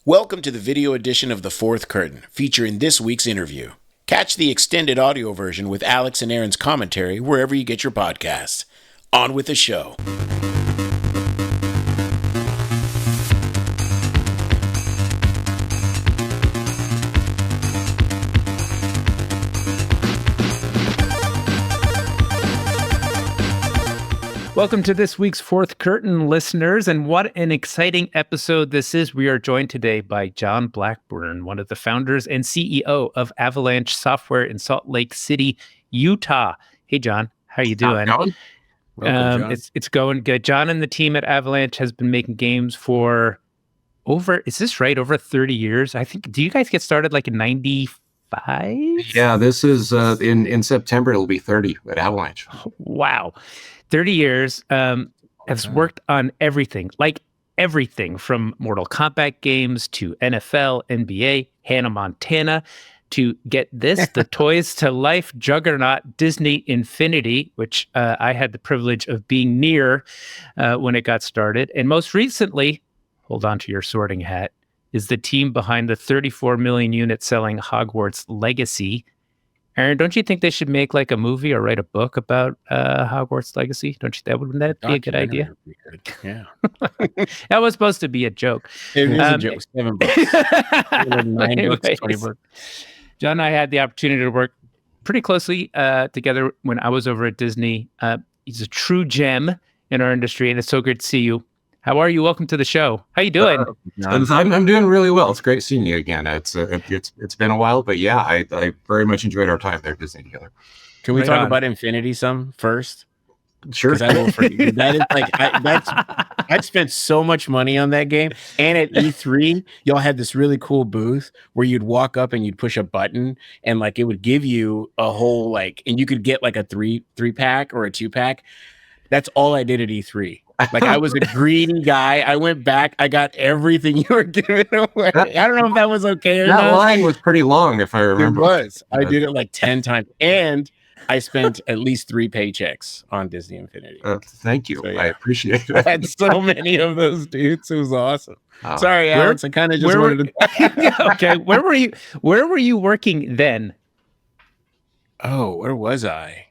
Welcome to the video edition of The Fourth Curtain, featuring this week's interview. Catch the extended audio version with Alex and Aaron's commentary wherever you get your podcasts. On with the show. Welcome to this week's Fourth Curtain, listeners, and what an exciting episode this is. We are joined today by John Blackburn, one of the founders and CEO of Avalanche Software in Salt Lake City, Utah. Hey, John, how you doing? Welcome, John. It's going good. John and the team at Avalanche has been making games for over 30 years? I think, do you guys get started like in 95? Yeah, this is in September, it'll be 30 at Avalanche. Wow. 30 years, has worked on everything from Mortal Kombat games to NFL, NBA, Hannah Montana, to get this, the Toys to Life juggernaut Disney Infinity, which I had the privilege of being near when it got started. And most recently, hold on to your sorting hat, is the team behind the 34 million unit selling Hogwarts Legacy. Aaron, don't you think they should make like a movie or write a book about Hogwarts Legacy? Wouldn't that be a good idea? Yeah. That was supposed to be a joke. It is a joke. 7 books. 9 books, 20 books. John and I had the opportunity to work pretty closely together when I was over at Disney. He's a true gem in our industry, and it's so good to see you. How are you? Welcome to the show. How you doing? I'm doing really well. It's great seeing you again. It's been a while, but yeah, I very much enjoyed our time there at Disney together. Can we talk about Infinity some first? Sure. I will forget. That is like I spent so much money on that game. And at E3, y'all had this really cool booth where you'd walk up and you'd push a button and like it would give you a whole and you could get like a three pack or a 2-pack. That's all I did at E3. Like I was a greedy guy. I went back. I got everything you were giving away. I don't know if that was okay or not. That line was pretty long, if I remember. It was. I did it like 10 times. And I spent at least 3 paychecks on Disney Infinity. Thank you. So, yeah. I appreciate it. I had so many of those dudes. It was awesome. Sorry, Alex. I kind of just wanted to. Okay. Where were you working then? Oh, where was I?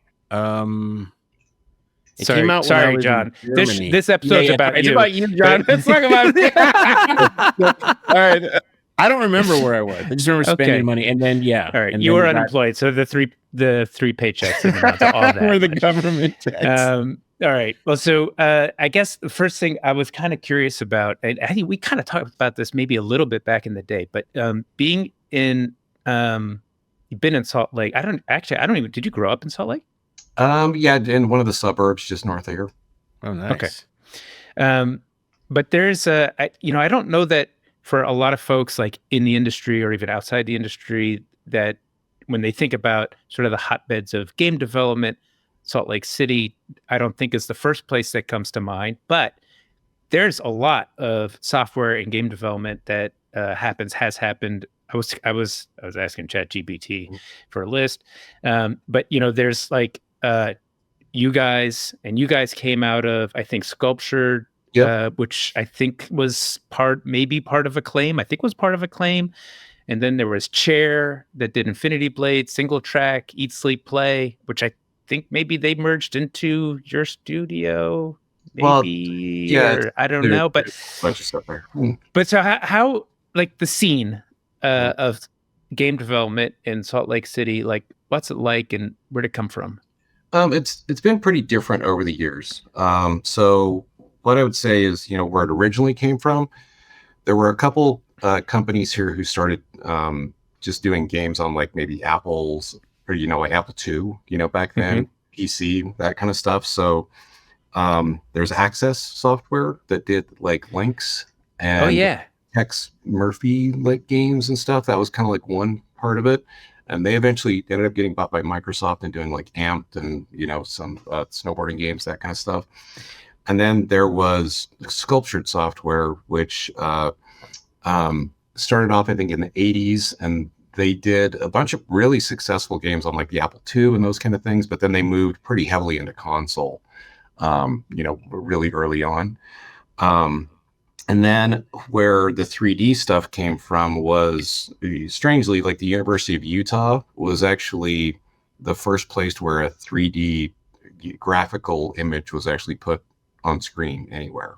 It sorry, came out sorry, John. This episode's about it's you. about you, John. Let's talk about it. All right. I don't remember where I was. I just remember spending money, and then All right, you were unemployed, so the three paychecks and all that were the government checks. All right. Well, so I guess the first thing I was kind of curious about, and I think we kind of talked about this maybe a little bit back in the day, but being in, you've been in Salt Lake. Did you grow up in Salt Lake? Yeah, in one of the suburbs just north of here. Oh, nice. Okay. But there's I don't know that for a lot of folks like in the industry or even outside the industry that when they think about sort of the hotbeds of game development, Salt Lake City, I don't think is the first place that comes to mind, but there's a lot of software and game development that has happened. I was asking ChatGPT for a list. But there's like you guys came out of, I think, Sculpture, which I think was part of Acclaim. I think was part of Acclaim. And then there was Chair that did Infinity Blade, Single Track, Eat, Sleep, Play, which I think maybe they merged into your studio. Maybe, I don't know. But bunch of stuff there. But so how like the scene of game development in Salt Lake City, like what's it like and where'd it come from? It's been pretty different over the years. So what I would say is, where it originally came from, there were a couple companies here who started just doing games on like maybe Apple's or, like Apple II, back then, PC, that kind of stuff. So there's Access Software that did like Lynx and Tex Murphy like games and stuff. That was kind of like one part of it. And they eventually ended up getting bought by Microsoft and doing like Amped and, some snowboarding games, that kind of stuff. And then there was Sculptured Software, which started off, I think, in the 80s. And they did a bunch of really successful games on like the Apple II and those kind of things. But then they moved pretty heavily into console, really early on. And then where the 3D stuff came from was, strangely, like the University of Utah was actually the first place where a 3D graphical image was actually put on screen anywhere.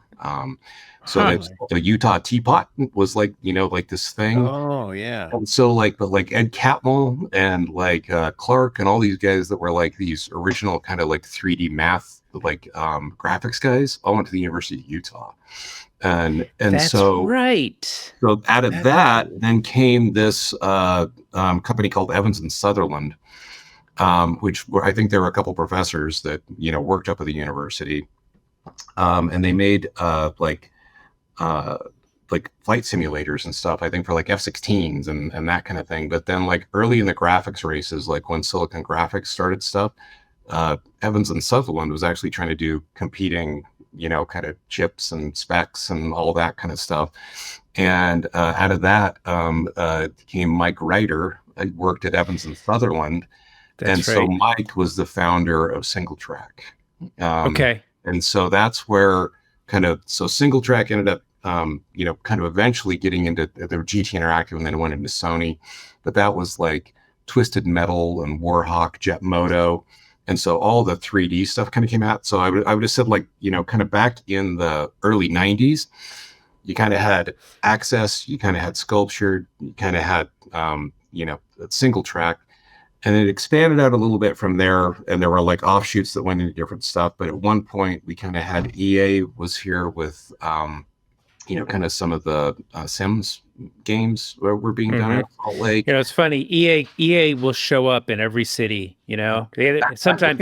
So Huh. that's the Utah Teapot was like, like this thing. Oh yeah. And so but like Ed Catmull and like Clark and all these guys that were like these original kind of like 3D math, like graphics guys, all went to the University of Utah. And That's so right. So out of that, then came this company called Evans and Sutherland, which I think there were a couple professors that worked up at the university, and they made like flight simulators and stuff. I think for like F-16s and that kind of thing. But then like early in the graphics races, like when Silicon Graphics started stuff, Evans and Sutherland was actually trying to do competing kind of chips and specs and all that kind of stuff. And out of that came Mike Reiter. I worked at Evans and Sutherland. That's and right. So Mike was the founder of Single Track. Okay. And so that's where Single Track ended up, kind of eventually getting into the GT Interactive, and then went into Sony. But that was like Twisted Metal and Warhawk, Jet Moto. And so all the 3D stuff kind of came out. So I would have said like, kind of back in the early 90s, you kind of had Access, you kind of had Sculptured, you kind of had, Single Track. And it expanded out a little bit from there. And there were like offshoots that went into different stuff. But at one point we kind of had EA was here with, kind of some of the Sims games were being done at Salt Lake. It's funny. EA will show up in every city. Sometimes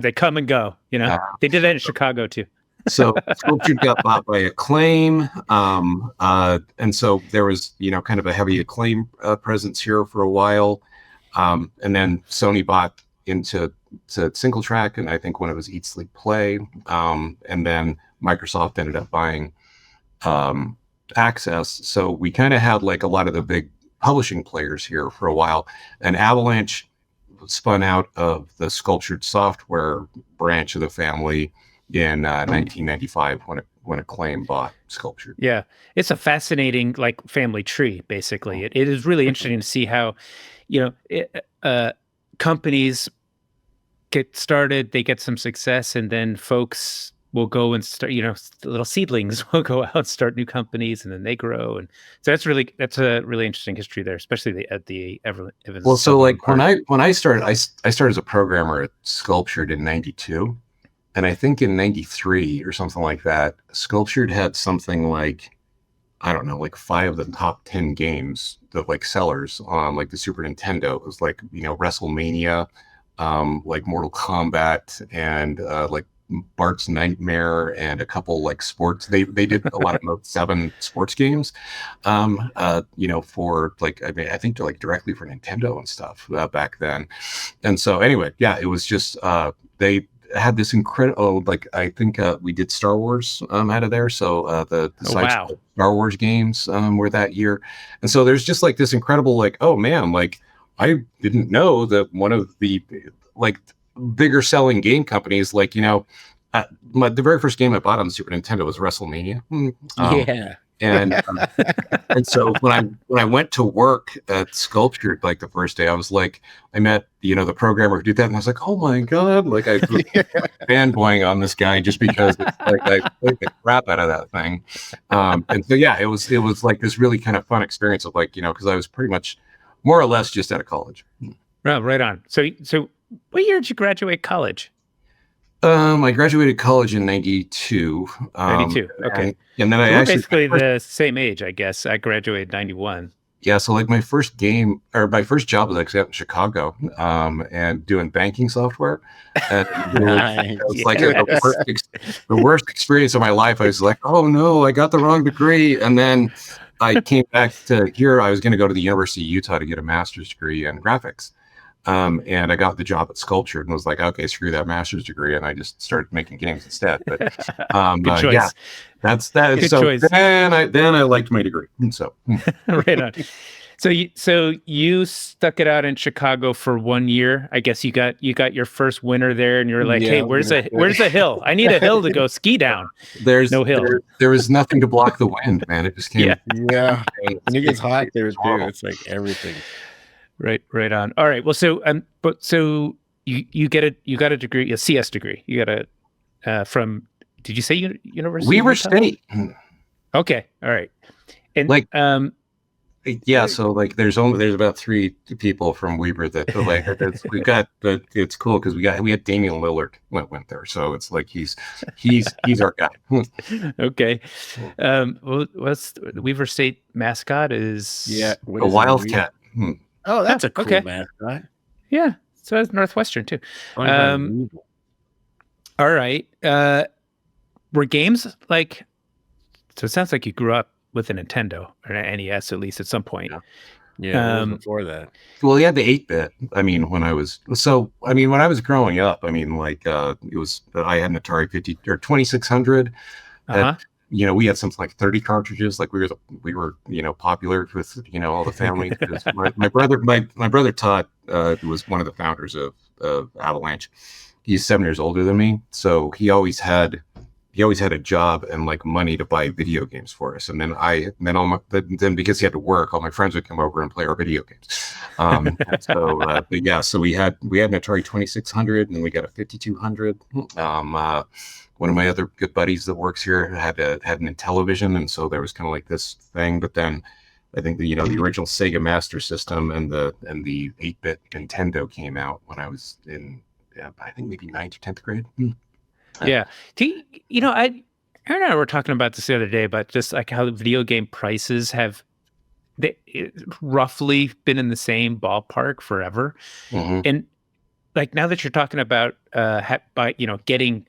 they come and go. They did that in Chicago too. So Sculptured got bought by Acclaim, and so there was kind of a heavy Acclaim presence here for a while, and then Sony bought into Single Track, and I think when it was Eat Sleep Play, and then Microsoft ended up buying Access. So we kind of had like a lot of the big publishing players here for a while, and Avalanche spun out of the Sculptured Software branch of the family in 1995 when Acclaim bought Sculptured. Yeah, it's a fascinating like family tree. Basically, it is really interesting to see how companies get started, they get some success, and then folks will go and start, little seedlings will go out and start new companies, and then they grow. And so that's a really interesting history there, especially at the Evans. Well, so like when I started, I started as a programmer at Sculptured in '92, and I think in '93 or something like that, Sculptured had something like, I don't know, like 5 of the top 10 games, the like sellers on like the Super Nintendo. It was like WrestleMania, like Mortal Kombat, and like Bart's Nightmare, and a couple like sports. They did a lot of Mode 7 sports games, for like, I think they're like directly for Nintendo and stuff back then. And so anyway, yeah, it was just they had this incredible, like I think we did Star Wars out of there. So the Star Wars games were that year, and so there's just like this incredible, like, oh man, like I didn't know that one of the like bigger selling game companies, like the very first game I bought on the Super Nintendo was WrestleMania. Yeah. And so when I went to work at Sculptured, like the first day, I was like, I met the programmer who did that, and I was like, oh my god, like I was fanboying on this guy just because it's like I played the crap out of that thing. And so yeah, it was like this really kind of fun experience of like because I was pretty much more or less just out of college. Oh, right on. So what year did you graduate college? I graduated college in '92. 92. Okay. And then so I we're actually basically the same age, I guess. I graduated '91. Yeah, so like my first job was actually out in Chicago, and doing banking software. And it was like the worst experience of my life. I was like, oh no, I got the wrong degree. And then I came back to here. I was going to go to the University of Utah to get a master's degree in graphics. And I got the job at Sculptured and was like, okay, screw that master's degree. And I just started making games instead. But Good choice. Yeah, that's that. Good so choice. then I liked my degree. So right on. So you stuck it out in Chicago for 1 year. I guess you got your first winter there, and you're like, Yeah, hey, where's a hill? I need a hill to go ski down. No hill. There was nothing to block the wind, man. It just came. Yeah. When it gets hot there too, it's like everything. Right on. All right. Well, so you got a degree, a CS degree. You got a from. Did you say University? Weber State. Okay. All right. And like yeah, so like there's about 3 people from Weber that like we got, but it's cool because we had Damian Lillard went there, so it's like he's our guy. Okay. Well, what's the Weber State mascot is? A Wildcat. Oh, that's a cool okay. mascot. Yeah, so that's Northwestern too. All right. Were games like? So it sounds like you grew up with a Nintendo or an NES at least at some point. Yeah, before that. Well, he had the 8-bit. I mean, when I was growing up, I mean, like it was I had an Atari 2600. We had something like 30 cartridges. Like we were popular with all the family. my brother Todd was one of the founders of Avalanche. He's 7 years older than me, so he always had a job and like money to buy video games for us. And then because he had to work, all my friends would come over and play our video games. So we had an Atari 2600, and then we got a 5200. One of my other good buddies that works here had an Intellivision, and so there was kind of like this thing. But then I think the original Sega Master System and the 8-bit Nintendo came out when I was in I think maybe 9th or 10th grade. Yeah. Aaron and I were talking about this the other day, about just like how the video game prices have roughly been in the same ballpark forever. Mm-hmm. And like now that you're talking about getting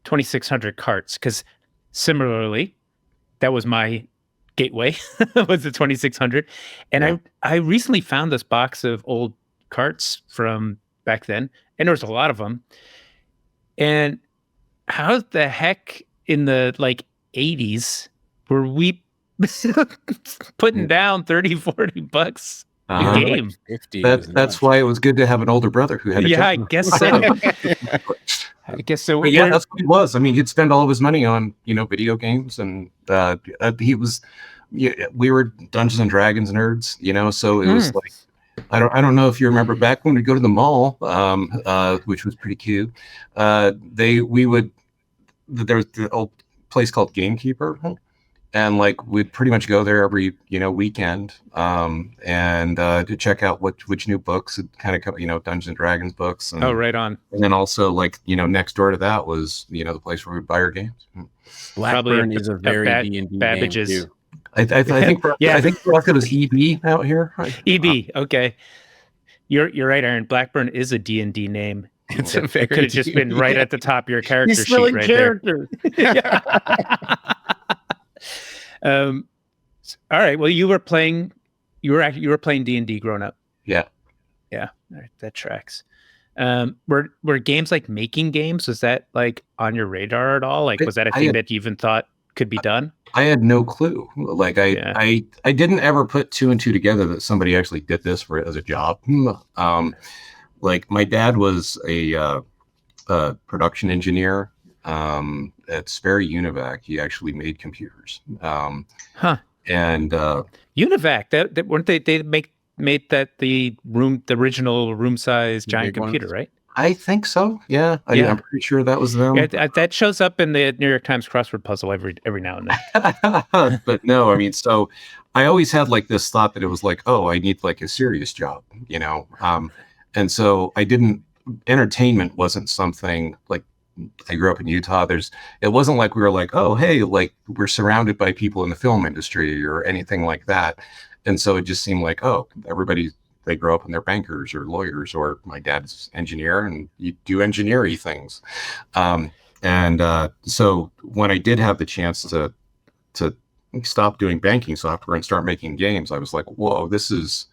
2600 carts, because similarly, that was my gateway was the 2600. And I recently found this box of old carts from back then, and there was a lot of them. And how the heck in the 80s were we putting down 30, 40 bucks a game? Like that's why it was good to have an older brother who had a job. I guess so. But yeah, that's what he was. I mean, he'd spend all of his money on, video games, and we were Dungeons and Dragons nerds, so it was like, I don't know if you remember back when we'd go to the mall, which was pretty cute. There was the old place called Gamekeeper, and like we'd pretty much go there every weekend, and to check out which new books had kind of come, Dungeons and Dragons books. And, right on. And then also next door to that was the place where we'd buy our games. Blackburn is a very D&D Babbage's. game too. I think I think it was EB out here. EB, okay. You're right, Aaron. Blackburn is a D&D name. It could have just been right at the top of your character sheet right character. There. All right. Well, you were playing D&D growing up. Yeah. Yeah. All right, that tracks. Were games like making games? Was that like on your radar at all? Like, was that a thing that you even thought could be done? I had no clue. Like I didn't ever put 2 and 2 together that somebody actually did this as a job. Like my dad was a production engineer at Sperry Univac. He actually made computers. And Univac, that weren't they made that the original room size giant computer, right? I think so. Yeah. I'm pretty sure that was them. Yeah, that shows up in the New York Times crossword puzzle every now and then. But no, I mean, so I always had like this thought that it was like, oh, I need like a serious job, and so entertainment wasn't something like, I grew up in Utah. It wasn't like we were like, oh, hey, like we're surrounded by people in the film industry or anything like that. And so it just seemed like, oh, they grow up and they're bankers or lawyers, or my dad's engineer and you do engineering things. So when I did have the chance to stop doing banking software and start making games, I was like, whoa, this is,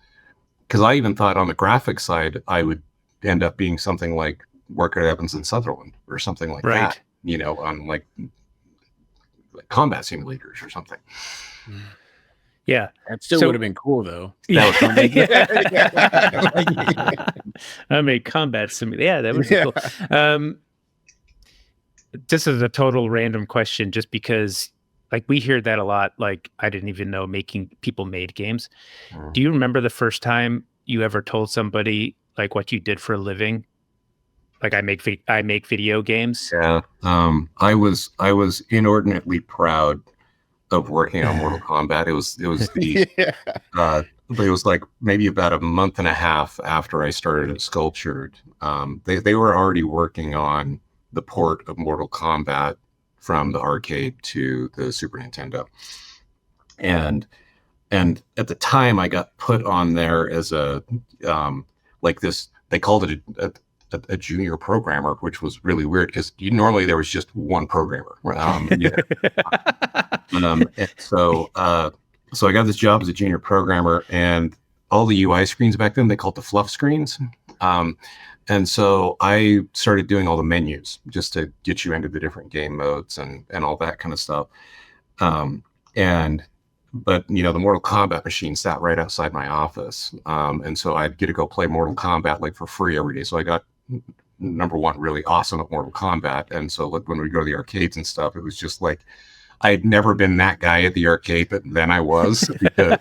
because I even thought on the graphics side, I would end up being something like work at Evans and Sutherland or something like that, on like combat simulators or something. Yeah. That still would have been cool, though. Yeah. That I made combat simulator. Yeah, that would be cool. This is a total random question, just because like we hear that a lot. Like, I didn't even know people made games. Do you remember the first time you ever told somebody like what you did for a living? Like, I make video games. Yeah. I was inordinately proud of working on Mortal Kombat. It was it was like maybe about a month and a half after I started at Sculptured. They were already working on the port of Mortal Kombat from the arcade to the Super Nintendo. And at the time I got put on there as a like this, they called it a junior programmer, which was really weird because normally there was just one programmer. And so I got this job as a junior programmer, and all the UI screens back then, they called the fluff screens. And so I started doing all the menus just to get you into the different game modes and all that kind of stuff. But the Mortal Kombat machine sat right outside my office. And so I'd get to go play Mortal Kombat like for free every day. So I got, number one, really awesome at Mortal Kombat. And so like when we go to the arcades and stuff, it was just like, I had never been that guy at the arcade, but then I was, because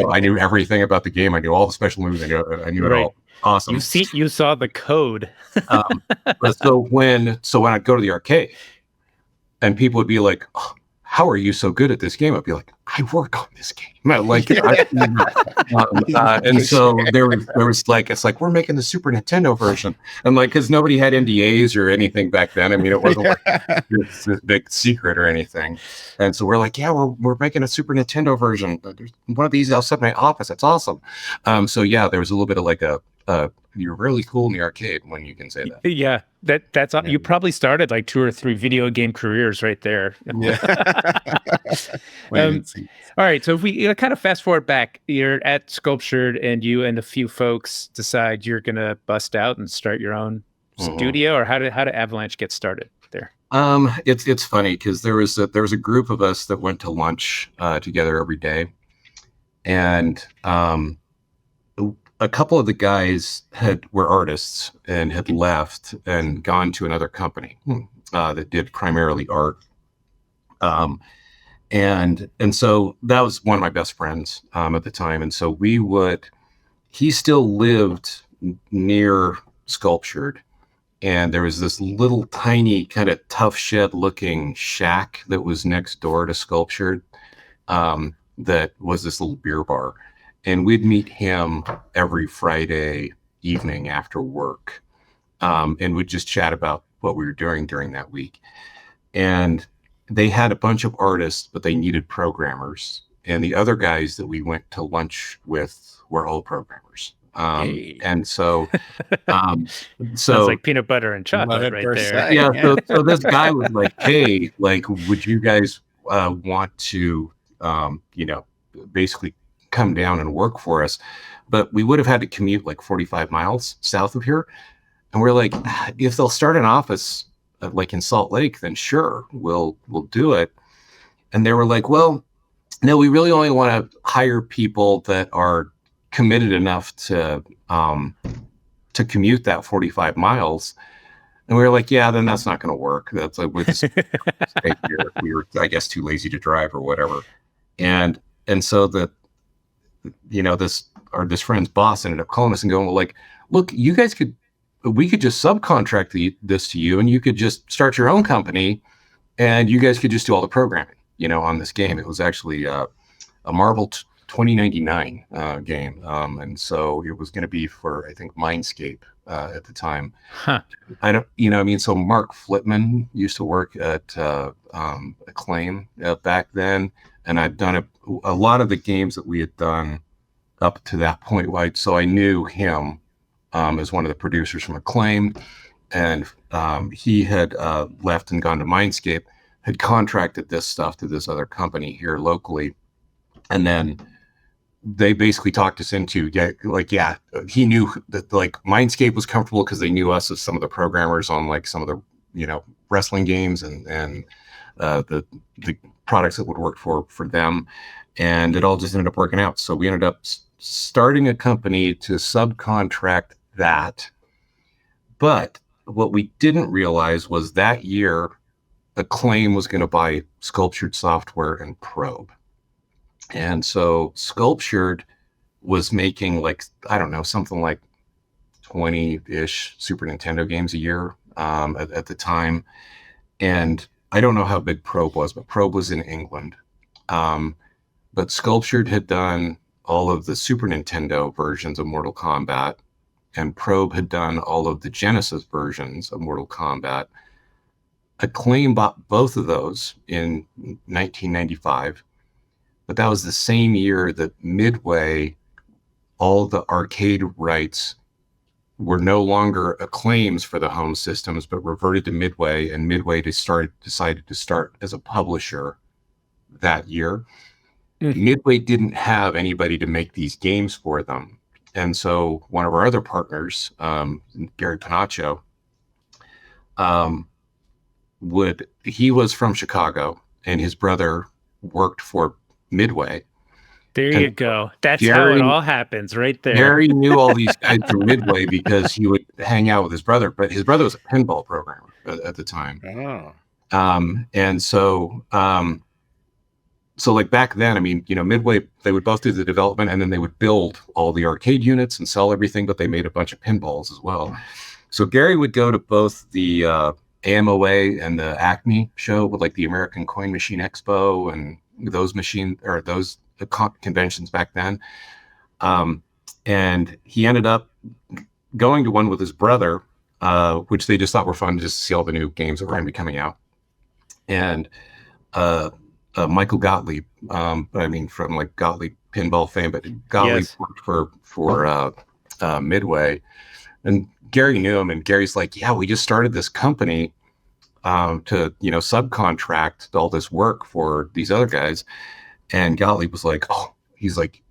I knew everything about the game. I knew all the special moves. I knew it all. Awesome. You saw the code. So when I'd go to the arcade and people would be like, oh, how are you so good at this game? I'd be like, I work on this game. Like, and so there was like, it's like, we're making the Super Nintendo version. And like, cause nobody had NDAs or anything back then. I mean, it wasn't like this big secret or anything. And so we're like, yeah, we're making a Super Nintendo version. There's one of these outside my office. That's awesome. So yeah, there was a little bit of like you're really cool in the arcade, when you can say that. Yeah, that's you probably started like 2 or 3 video game careers right there. Yeah. All right, so if we kind of fast forward back, you're at Sculptured, and you and a few folks decide you're gonna bust out and start your own studio, or how did Avalanche get started there? It's funny because there was a group of us that went to lunch together every day, and a couple of the guys were artists and had left and gone to another company that did primarily art. And so that was one of my best friends at the time. And so he still lived near Sculptured, and there was this little tiny kind of tough shed looking shack that was next door to Sculptured that was this little beer bar. And we'd meet him every Friday evening after work, and we'd just chat about what we were doing during that week. And they had a bunch of artists, but they needed programmers. And the other guys that we went to lunch with were all programmers. And so, Sounds like peanut butter and chocolate right there. Yeah. So this guy was like, hey, like, would you guys want to, basically come down and work for us? But we would have had to commute like 45 miles south of here. And we're like, if they'll start an office like in Salt Lake, then sure, we'll do it. And they were like, well, no, we really only want to hire people that are committed enough to commute that 45 miles. And we were like, yeah, then that's not going to work. That's like, we were, I guess, too lazy to drive or whatever. And so this friend's boss ended up calling us and going, well, like, look, we could just subcontract this to you, and you could just start your own company, and you guys could just do all the programming, on this game. It was actually a Marvel 2099 game. And so it was going to be for, I think, Mindscape at the time. Huh. So Mark Flipman used to work at Acclaim back then. And I'd done a lot of the games that we had done up to that point. So I knew him as one of the producers from Acclaim. And he had left and gone to Mindscape, had contracted this stuff to this other company here locally. And then they basically talked us into, he knew that like Mindscape was comfortable because they knew us as some of the programmers on like some of the, wrestling games and the products that would work for them. and it all just ended up working out. So we ended up starting a company to subcontract that. But what we didn't realize was that year, Acclaim was going to buy Sculptured Software and Probe. And so Sculptured was making like, I don't know, something like 20-ish Super Nintendo games a year at the time. And I don't know how big Probe was, but Probe was in England. But Sculptured had done all of the Super Nintendo versions of Mortal Kombat, and Probe had done all of the Genesis versions of Mortal Kombat. Acclaim bought both of those in 1995, but that was the same year that Midway, all the arcade rights were no longer Acclaim's for the home systems, but reverted to Midway, and Midway decided to start as a publisher that year. Midway didn't have anybody to make these games for them. And so one of our other partners, Gary Panacho, he was from Chicago, and his brother worked for Midway. There you go. That's how it all happens right there. Gary knew all these guys from Midway because he would hang out with his brother, but his brother was a pinball programmer at the time. Oh. And so like back then, I mean, Midway, they would both do the development and then they would build all the arcade units and sell everything, but they made a bunch of pinballs as well. So Gary would go to both the AMOA and the Acme show with like the American Coin Machine Expo and those conventions back then. And he ended up going to one with his brother, which they just thought were fun just to see all the new games that were going to be coming out. And Michael Gottlieb, from like Gottlieb pinball fame, but Gottlieb worked for Midway, and Gary knew him, and Gary's like, yeah, we just started this company to subcontract all this work for these other guys. And Gottlieb was like, he's like,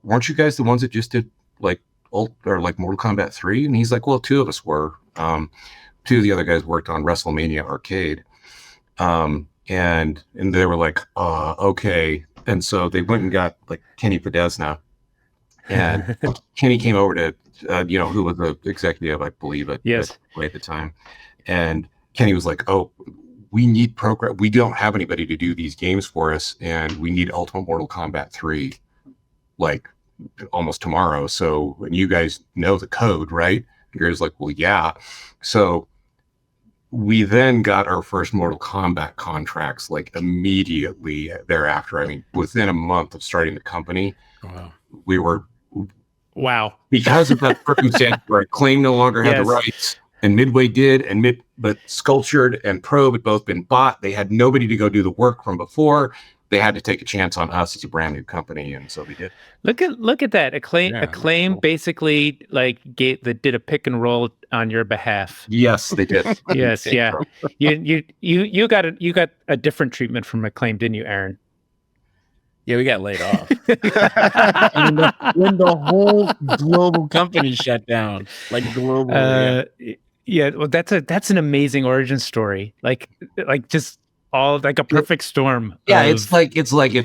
weren't you guys the ones that just did like Mortal Kombat 3? And he's like, well, two of us were. Two of the other guys worked on WrestleMania Arcade. And they were like, okay. And so they went and got like Kenny Podesna, and Kenny came over to, who was the executive, I believe, at the time. And Kenny was like, we need we don't have anybody to do these games for us, and we need Ultimate Mortal Kombat 3 like almost tomorrow. So, and you guys know the code, right? Gary's like, well, yeah. So we then got our first Mortal Kombat contracts like immediately thereafter. I mean, within a month of starting the company, we were because of that circumstance where Acclaim no longer had the rights, and Midway did, but Sculptured and Probe had both been bought. They had nobody to go do the work from before. They had to take a chance on us as a brand new company, and so we did. Look at that. Acclaim cool. Basically did a pick and roll on your behalf. Yes, they did. Yes, yeah. You got a different treatment from Acclaim, didn't you, Aaron? Yeah, we got laid off. when the whole global company shut down, like globally. Well, that's an amazing origin story. Like just all like a perfect storm. Yeah, it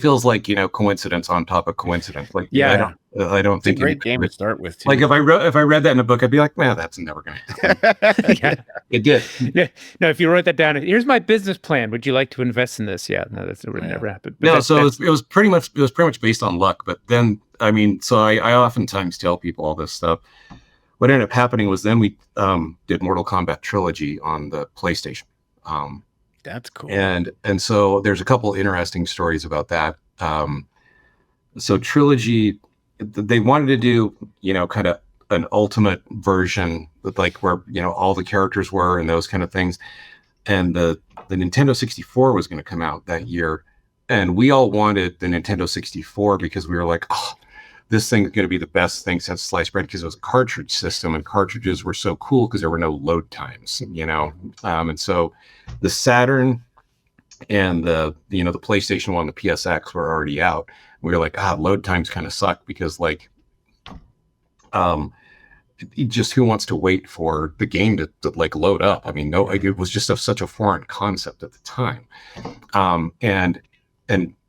feels like coincidence on top of coincidence. Like I don't think it's a great game to start with too. Like if I read that in a book, I'd be like, man, that's never going to happen. It did. Yeah. No, if you wrote that down, here's my business plan. Would you like to invest in this? Yeah, no, that would never happen. But it was pretty much based on luck. But then I oftentimes tell people all this stuff. What ended up happening was then we did Mortal Kombat Trilogy on the PlayStation. That's cool. And so there's a couple interesting stories about that. So Trilogy, they wanted to do, kind of an ultimate version with like where, all the characters were and those kind of things. And the Nintendo 64 was going to come out that year. And we all wanted the Nintendo 64 because we were like, this thing is going to be the best thing since sliced bread, because it was a cartridge system, and cartridges were so cool because there were no load times, and so the Saturn and the PlayStation 1, the PSX were already out. We were like, load times kind of suck because like, just who wants to wait for the game to like load up? I mean, it was just such a foreign concept at the time. And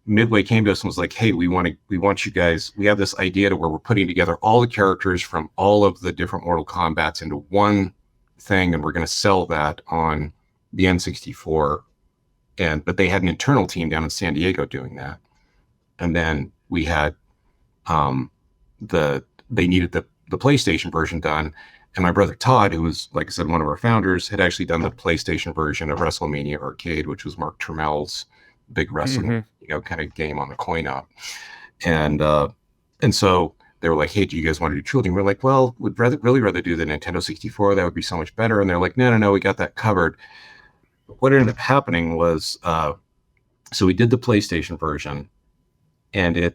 Midway came to us and was like, hey, we want you guys, we have this idea to where we're putting together all the characters from all of the different Mortal Kombats into one thing, and we're going to sell that on the N64. But they had an internal team down in San Diego doing that. And then we had they needed the PlayStation version done. And my brother Todd, who was, like I said, one of our founders, had actually done the PlayStation version of WrestleMania Arcade, which was Mark Trammell's big wrestling, kind of game on the coin-op. And so they were like, hey, do you guys want to do Trilogy? And we're like, well, we'd really rather do the Nintendo 64. That would be so much better. And they're like, no, we got that covered. What ended up happening was, so we did the PlayStation version, and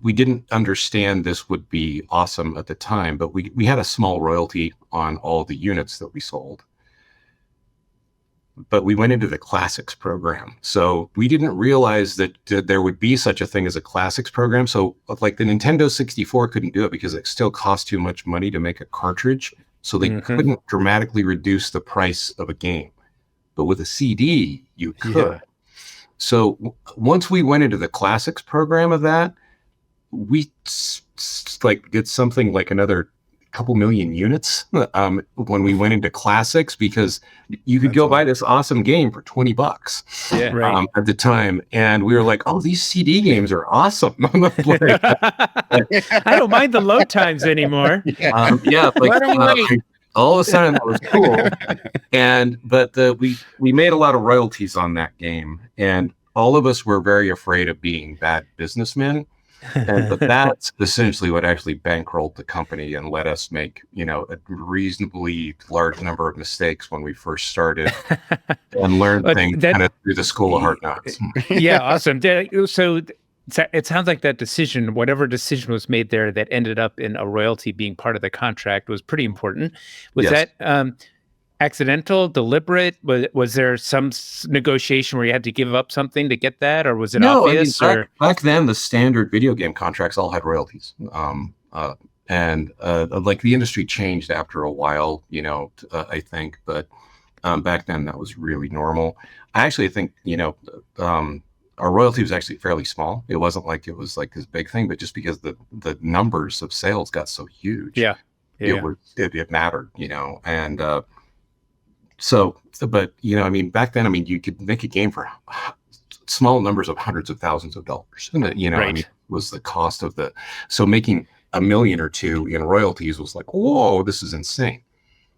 we didn't understand this would be awesome at the time, but we had a small royalty on all the units that we sold. But we went into the classics program. So we didn't realize that there would be such a thing as a classics program. So like the Nintendo 64 couldn't do it because it still cost too much money to make a cartridge. So they couldn't dramatically reduce the price of a game. But with a CD, you could. Yeah. So once we went into the classics program of that, we did something like another couple million units when we went into classics, because you could go buy this awesome game for $20 at the time. And we were like, oh, these CD games are awesome. I don't mind the load times anymore. All of a sudden that was cool. But we made a lot of royalties on that game, and all of us were very afraid of being bad businessmen. But that's essentially what actually bankrolled the company and let us make, a reasonably large number of mistakes when we first started and learn things kind of through the school of hard knocks. Yeah, awesome. So it sounds like that decision, whatever decision was made there that ended up in a royalty being part of the contract, was pretty important. Was that accidental, deliberate? Was there some negotiation where you had to give up something to get that, or was it obvious? Back then, the standard video game contracts all had royalties. Like the industry changed after a while, I think, but back then that was really normal. I actually think, our royalty was actually fairly small. It wasn't like it was like this big thing, but just because the numbers of sales got so huge, it mattered, and but back then, you could make a game for small numbers of hundreds of thousands of dollars, and was the cost of so making $1 million or $2 million in royalties was like, whoa, this is insane.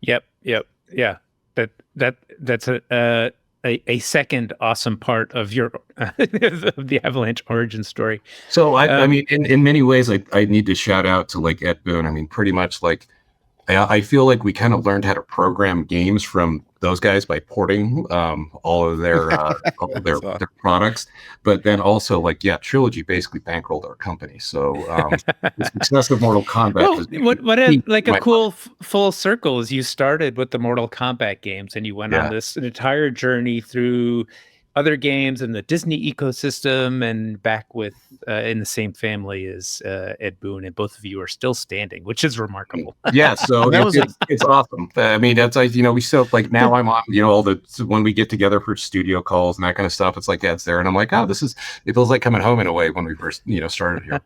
Yep, yeah. That's a second awesome part of your the Avalanche origin story. So in many ways, I need to shout out to like Ed Boon. Pretty much I feel like we kind of learned how to program games from those guys by porting all of their their products, but then also Trilogy basically bankrolled our company. So the success of Mortal Kombat. A cool full circle is you started with the Mortal Kombat games, and you went on this entire journey through other games in the Disney ecosystem, and back with in the same family as Ed Boon, and both of you are still standing, which is remarkable. Yeah, so it's awesome. That's we still now I'm on all when we get together for studio calls and that kind of stuff. It's like Ed's there, and I'm like, oh, it feels like coming home in a way when we first started here.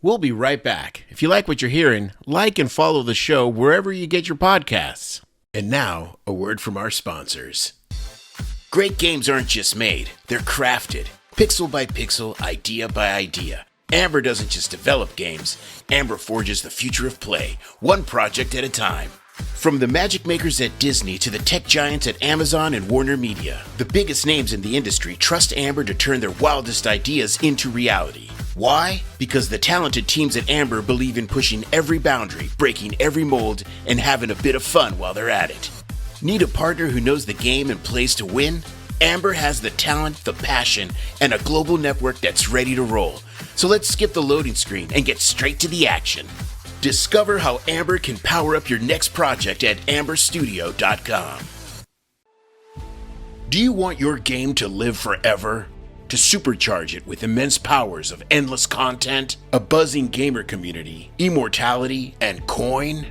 We'll be right back. If you like what you're hearing, like and follow the show wherever you get your podcasts. And now a word from our sponsors. Great games aren't just made, they're crafted, pixel by pixel, idea by idea. Amber doesn't just develop games, Amber forges the future of play, one project at a time. From the magic makers at Disney to the tech giants at Amazon and Warner Media, the biggest names in the industry trust Amber to turn their wildest ideas into reality. Why? Because the talented teams at Amber believe in pushing every boundary, breaking every mold, and having a bit of fun while they're at it. Need a partner who knows the game and plays to win? Amber has the talent, the passion, and a global network that's ready to roll. So let's skip the loading screen and get straight to the action. Discover how Amber can power up your next project at amberstudio.com. Do you want your game to live forever? To supercharge it with immense powers of endless content, a buzzing gamer community, immortality, and coin?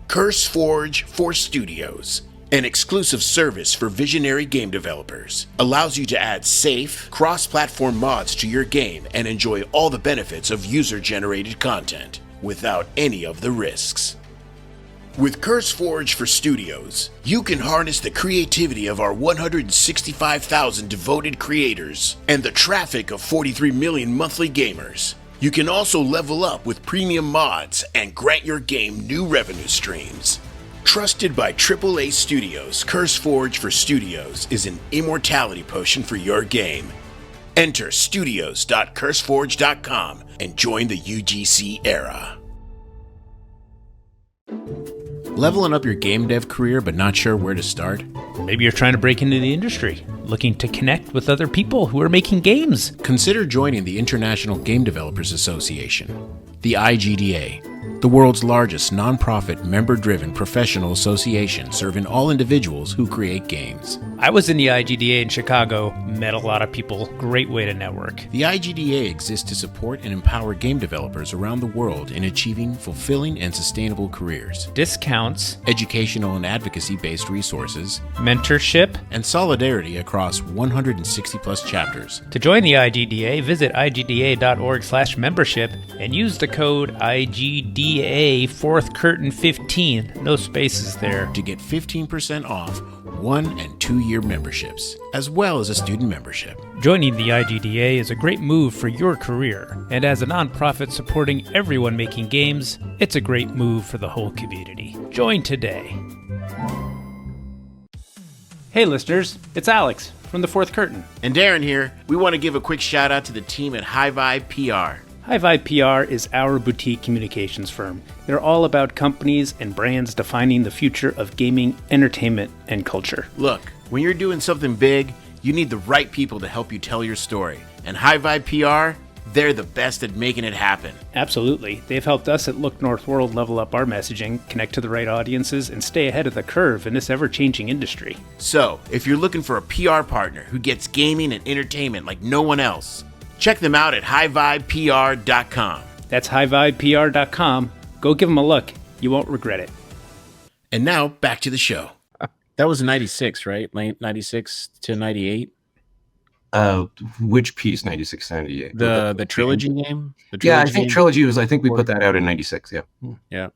CurseForge for Studios. an exclusive service for visionary game developers. Allows you to add safe, cross-platform mods to your game and enjoy all the benefits of user-generated content without any of the risks. With CurseForge for Studios, you can harness the creativity of our 165,000 devoted creators and the traffic of 43 million monthly gamers. You can also level up with premium mods and grant your game new revenue streams. Trusted by AAA studios, CurseForge for Studios is an immortality potion for your game. Enter studios.curseforge.com and join the UGC era. Leveling up your game dev career but not sure where to start? Maybe you're trying to break into the industry, looking to connect with other people who are making games. Consider joining the International Game Developers Association, the IGDA, the world's largest nonprofit member-driven professional association serving all individuals who create games. I was in the IGDA in Chicago, met a lot of people. Great way to network. The IGDA exists to support and empower game developers around the world in achieving fulfilling and sustainable careers. Discounts, Educational and advocacy-based resources, mentorship. and solidarity across 160 plus chapters. To join the IGDA, visit igda.org/membership and use the code IGDA 4th Curtain 15, no spaces there, To get 15% off 1- and 2-year memberships, as well as a student membership. Joining the IGDA is a great move for your career, and as a nonprofit supporting everyone making games, it's a great move for the whole community. Join today. Hey listeners, it's Alex from the 4th Curtain. And Darren here, we want to give a quick shout out to the team at High Vibe PR. High Vibe PR is our boutique communications firm. They're all about companies and brands defining the future of gaming, entertainment, and culture. Look, when you're doing something big, you need the right people to help you tell your story. And High Vibe PR, they're the best at making it happen. Absolutely. They've helped us at Look North World level up our messaging, connect to the right audiences, and stay ahead of the curve in this ever-changing industry. So, if you're looking for a PR partner who gets gaming and entertainment like no one else, check them out at highvibepr.com. That's highvibepr.com. Go give them a look. You won't regret it. And now, back to the show. That was 96, right? Late 96 to 98? Which piece? 96, 98? The Trilogy game? The Yeah, I Trilogy think game? Trilogy was, I think we put that out in 96, yeah. Yeah.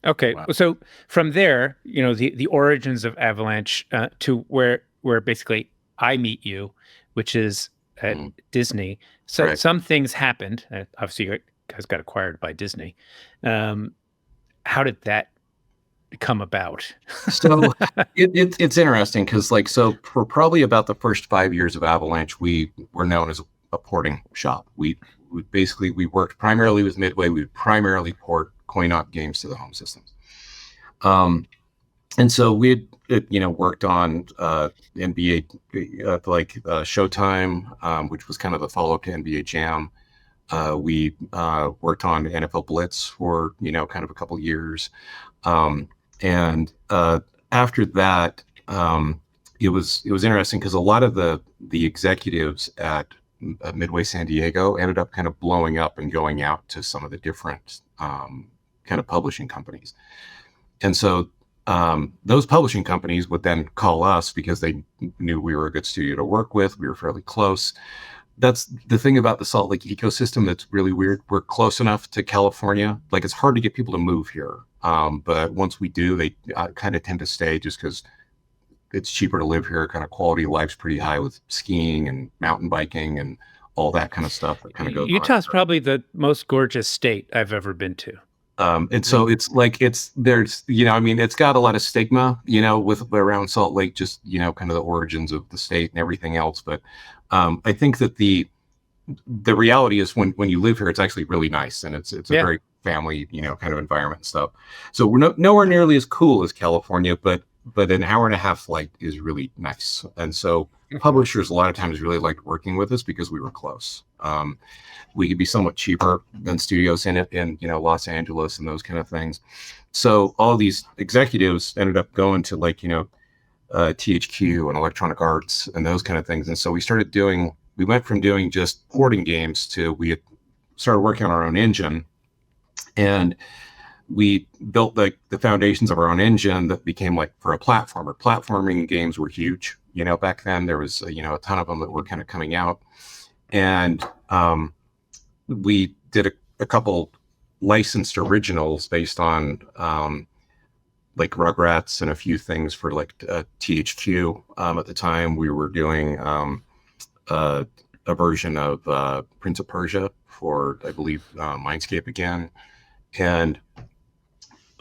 Okay, Wow. so from there, you know, the origins of Avalanche to where basically I meet you, which is at Disney. So Correct. some things happened. Obviously, you guys got acquired by Disney. How did that come about? So it's interesting because, like, so for probably about the first 5 years of Avalanche, we were known as a porting shop. We basically worked primarily with Midway. We would primarily port coin-op games to the home systems. And so we had, worked on NBA, Showtime, which was kind of the follow-up to NBA Jam. We worked on NFL Blitz for, kind of a couple years. And after that, it was interesting because a lot of the executives at Midway San Diego ended up kind of blowing up and going out to some of the different kind of publishing companies. And so those publishing companies would then call us because they knew we were a good studio to work with. We were fairly close. That's the thing about the Salt Lake ecosystem that's really weird. We're close enough to California. Like, it's hard to get people to move here. But once we do, they kind of tend to stay just because it's cheaper to live here. Kind of quality of life's pretty high with skiing and mountain biking and all that kind of stuff that kind of goes on. Utah's probably the most gorgeous state I've ever been to. And so it's like, there's, it's got a lot of stigma, with around Salt Lake, just, kind of the origins of the state and everything else. But I think that the reality is when you live here, it's actually really nice. And it's a very family, kind of environment and stuff. So we're nowhere nearly as cool as California, but an hour and a half flight is really nice. And so publishers a lot of times really liked working with us because we were close. We could be somewhat cheaper than studios in Los Angeles and those kind of things. So all these executives ended up going to THQ and Electronic Arts and those kind of things. And so we went from doing just porting games to we had started working on our own engine. And we built the foundations of our own engine that became like for a platformer. Platforming games were huge. Back then there was, a ton of them that were kind of coming out. And we did a couple licensed originals based on like Rugrats and a few things for like THQ. At the time, we were doing a version of Prince of Persia for, I believe, Mindscape again, and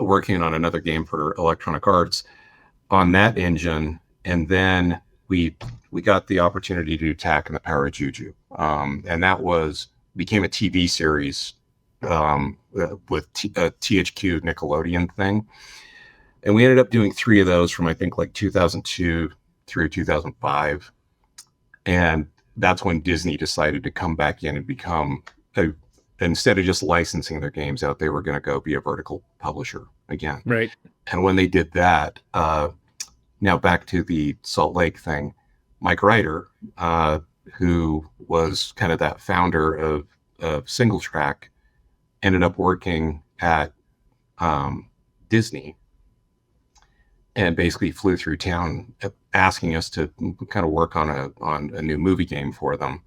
working on another game for Electronic Arts on that engine. And then we got the opportunity to do Tak and the Power of Juju, and that became a TV series with a THQ Nickelodeon thing. And we ended up doing 3 of those from, I think, like 2002 through 2005. And that's when Disney decided to come back in and become, instead of just licensing their games out, they were going to go be a vertical publisher again. Right. And when they did that, now back to the Salt Lake thing, Mike Ryder, who was kind of that founder of Single Track, ended up working at Disney, and basically flew through town asking us to kind of work on a new movie game for them.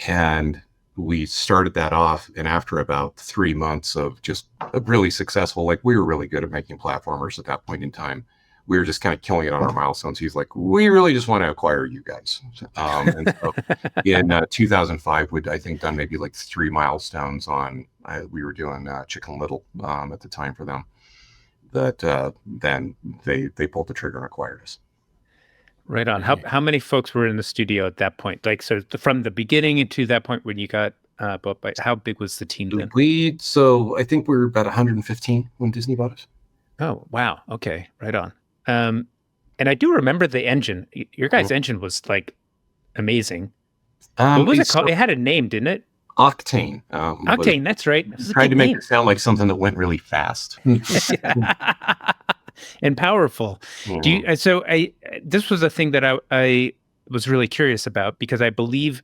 And we started that off, and after about 3 months of just a really successful, like, we were really good at making platformers at that point in time. We were just kind of killing it on our milestones. He's like, we really just want to acquire you guys. And so in 2005, we'd, I think, done maybe like 3 milestones on, we were doing Chicken Little at the time for them. But then they pulled the trigger and acquired us. Right on. How many folks were in the studio at that point? Like, so from the beginning into that point when you got bought by, how big was the team then? So I think we were about 115 when Disney bought us. Oh, wow. Okay. Right on. And I do remember the engine. Your guys' engine was like amazing. What was it called? It had a name, didn't it? Octane. Octane, that's right. Tried to make it sound like something that went really fast. And powerful. Mm-hmm. This was a thing that I was really curious about, because I believe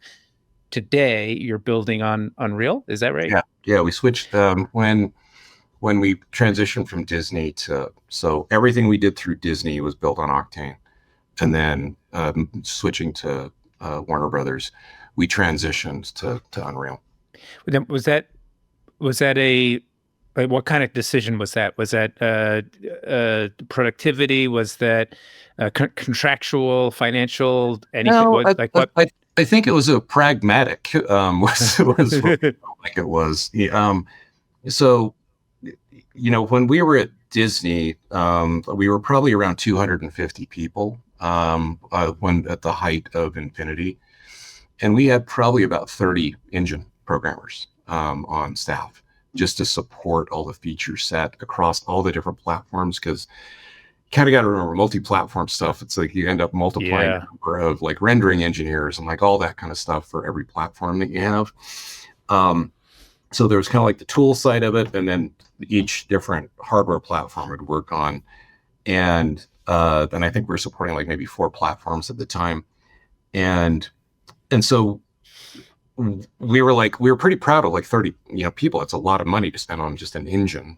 today you're building on Unreal. Is that right? Yeah. We switched when we transitioned from Disney so everything we did through Disney was built on Octane, and then switching to Warner Brothers, we transitioned to Unreal. Then was that what kind of decision was that? Was that productivity? Was that contractual, financial, anything? No, what? I think it was a pragmatic. Was like it was. So, when we were at Disney, we were probably around 250 people when at the height of Infinity, and we had probably about 30 engine programmers on staff, just to support all the feature set across all the different platforms. Because you kind of got to remember, multi-platform stuff, it's like you end up multiplying the number of like rendering engineers and like all that kind of stuff for every platform that you have. So there was kind of like the tool side of it, and then each different hardware platform would work on. And then I think we were supporting like maybe 4 platforms at the time. And so we were pretty proud of like 30 people. It's a lot of money to spend on just an engine.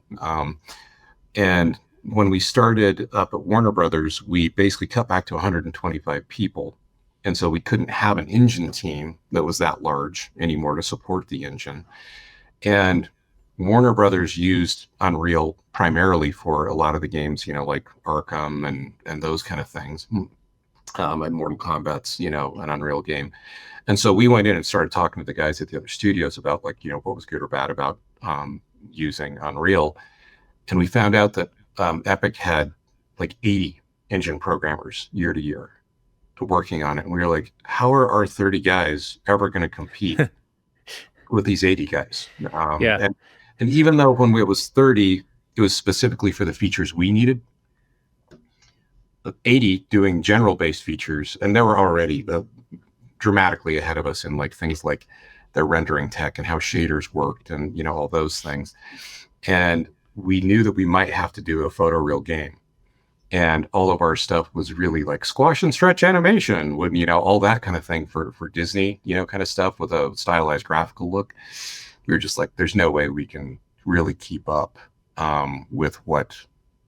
And when we started up at Warner Brothers, we basically cut back to 125 people, and so we couldn't have an engine team that was that large anymore to support the engine. And Warner Brothers used Unreal primarily for a lot of the games, like Arkham and those kind of things, and Mortal Kombat's an Unreal game. And so we went in and started talking to the guys at the other studios about like, what was good or bad about using Unreal. And we found out that Epic had like 80 engine programmers year to year working on it. And we were like, how are our 30 guys ever going to compete with these 80 guys? And even though when it was 30, it was specifically for the features we needed, 80 doing general based features, and they were already dramatically ahead of us in like things like their rendering tech and how shaders worked and all those things. And we knew that we might have to do a photoreal game, and all of our stuff was really like squash and stretch animation with all that kind of thing for Disney kind of stuff with a stylized graphical look. We were just like, there's no way we can really keep up with what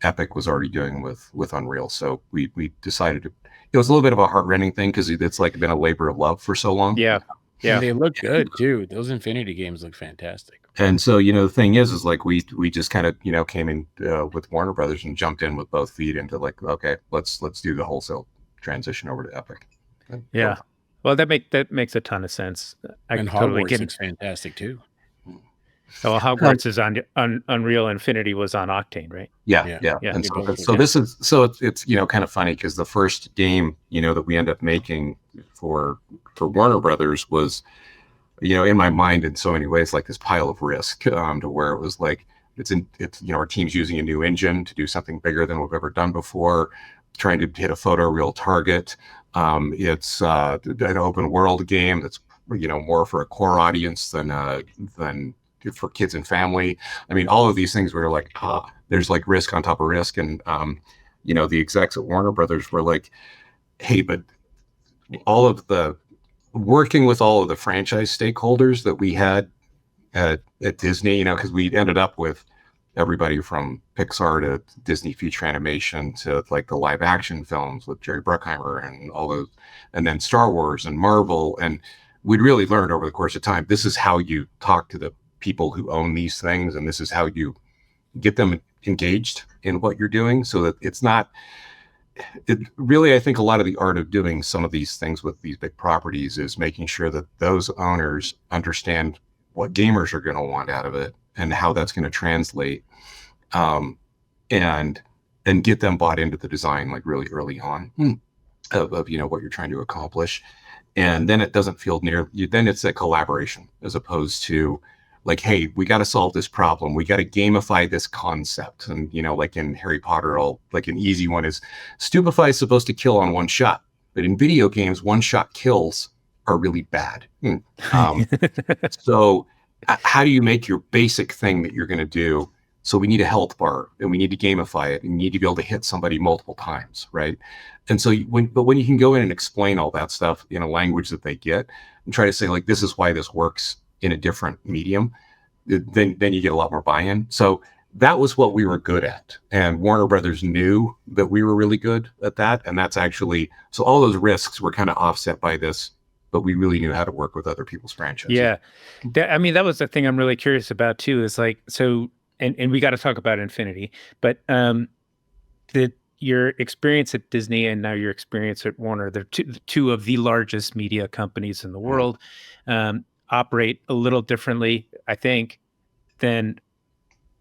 Epic was already doing with Unreal. So we decided to. It was a little bit of a heartrending thing because it's like been a labor of love for so long. Yeah. And they look good too. Those Infinity games look fantastic. And so, the thing is like we just kind of, came in with Warner Brothers and jumped in with both feet into like, okay, let's do the wholesale transition over to Epic. Yeah. Well, that makes a ton of sense. And Hogwarts looks fantastic too. So Hogwarts is on Unreal. Infinity was on Octane, right? Yeah. And so this is it's kind of funny because the first game that we end up making for Warner Brothers was in my mind in so many ways like this pile of risk to where it was like it's our team's using a new engine to do something bigger than we've ever done before, trying to hit a photoreal target. It's an open world game that's more for a core audience than for kids and family. I mean, all of these things were like, there's like risk on top of risk. And, the execs at Warner Brothers were like, hey, but working with all of the franchise stakeholders that we had at Disney, because we ended up with everybody from Pixar to Disney feature animation to like the live action films with Jerry Bruckheimer and all those, and then Star Wars and Marvel. And we'd really learned over the course of time, this is how you talk to the people who own these things, and this is how you get them engaged in what you're doing, so that it's not really, I think a lot of the art of doing some of these things with these big properties is making sure that those owners understand what gamers are going to want out of it and how that's going to translate, and get them bought into the design like really early on of what you're trying to accomplish. And then it doesn't feel then it's a collaboration as opposed to like, hey, we got to solve this problem. We got to gamify this concept. And, like in Harry Potter, like an easy one is Stupefy is supposed to kill on one shot. But in video games, one shot kills are really bad. So how do you make your basic thing that you're going to do? So we need a health bar and we need to gamify it and you need to be able to hit somebody multiple times, right? And so when you can go in and explain all that stuff in a language that they get and try to say like, this is why this works in a different medium, then you get a lot more buy-in. So that was what we were good at. And Warner Brothers knew that we were really good at that. And that's actually, so all those risks were kind of offset by this, but we really knew how to work with other people's franchises. Yeah. That was the thing I'm really curious about too, is like, so, and we got to talk about Infinity, but your experience at Disney and now your experience at Warner, they're two of the largest media companies in the world. Operate a little differently, I think, than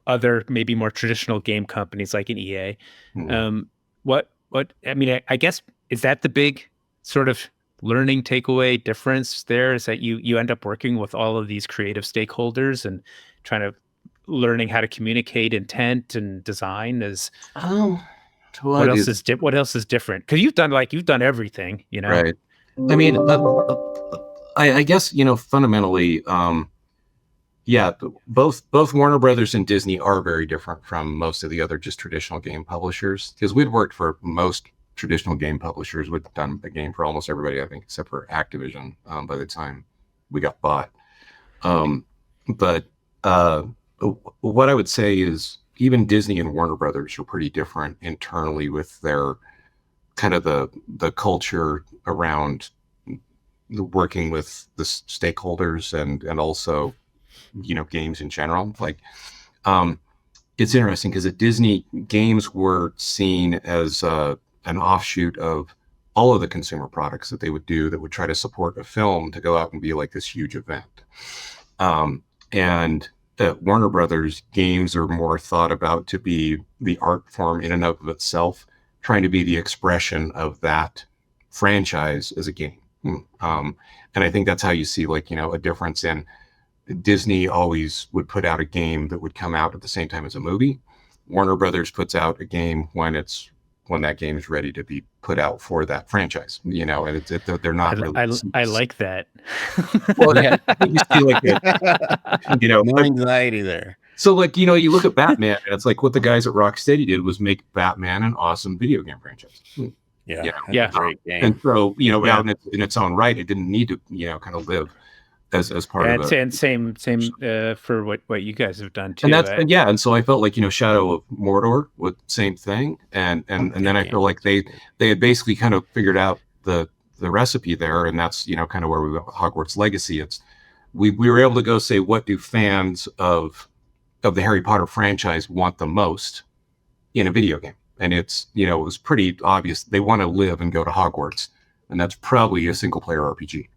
other maybe more traditional game companies like an EA. What I mean, I guess, is that the big sort of learning takeaway difference there, is that you end up working with all of these creative stakeholders and trying to learning how to communicate intent and design is what else is different? Because you've done everything, Right. I mean, I guess, fundamentally, both Warner Brothers and Disney are very different from most of the other just traditional game publishers, because we'd worked for most traditional game publishers. We'd done a game for almost everybody, I think, except for Activision by the time we got bought. But what I would say is even Disney and Warner Brothers are pretty different internally with their kind of the culture around working with the stakeholders and also, games in general. Like, it's interesting because at Disney, games were seen as an offshoot of all of the consumer products that they would do that would try to support a film to go out and be like this huge event. And at Warner Brothers, games are more thought about to be the art form in and of itself, trying to be the expression of that franchise as a game. And I think that's how you see a difference in Disney always would put out a game that would come out at the same time as a movie. Warner Brothers puts out a game when that game is ready to be put out for that franchise, and they're not really. I like that. Well, yeah, you see no anxiety there. So you look at Batman, and it's like what the guys at Rocksteady did was make Batman an awesome video game franchise. Yeah. Great game. And so, out in its own right, it didn't need to, kind of live as part of it. And same for what you guys have done too. And that's and so I felt like Shadow of Mordor was same thing, and then I feel like they had basically kind of figured out the recipe there, and that's kind of where we got Hogwarts Legacy. It's we were able to go say, what do fans of the Harry Potter franchise want the most in a video game? And it's it was pretty obvious they want to live and go to Hogwarts, and that's probably a single player RPG.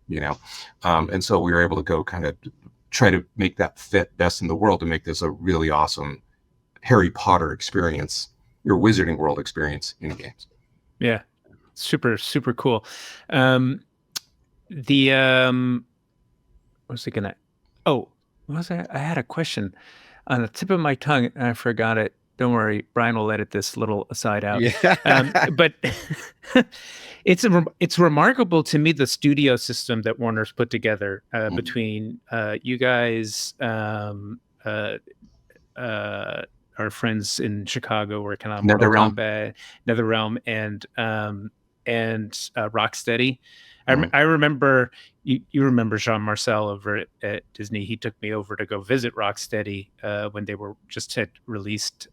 And so we were able to go kind of try to make that fit best in the world to make this a really awesome Harry Potter experience, your Wizarding World experience in games. Yeah, super cool. What was it gonna? Oh, what was I had a question on the tip of my tongue and I forgot it. Don't worry, Bryen will edit this little aside out. Yeah. But it's remarkable to me, the studio system that Warner's put together between you guys, our friends in Chicago working on Mortal Kombat, NetherRealm, and Rocksteady. I remember you remember Jean Marcel over at Disney. He took me over to go visit Rocksteady when they were just had released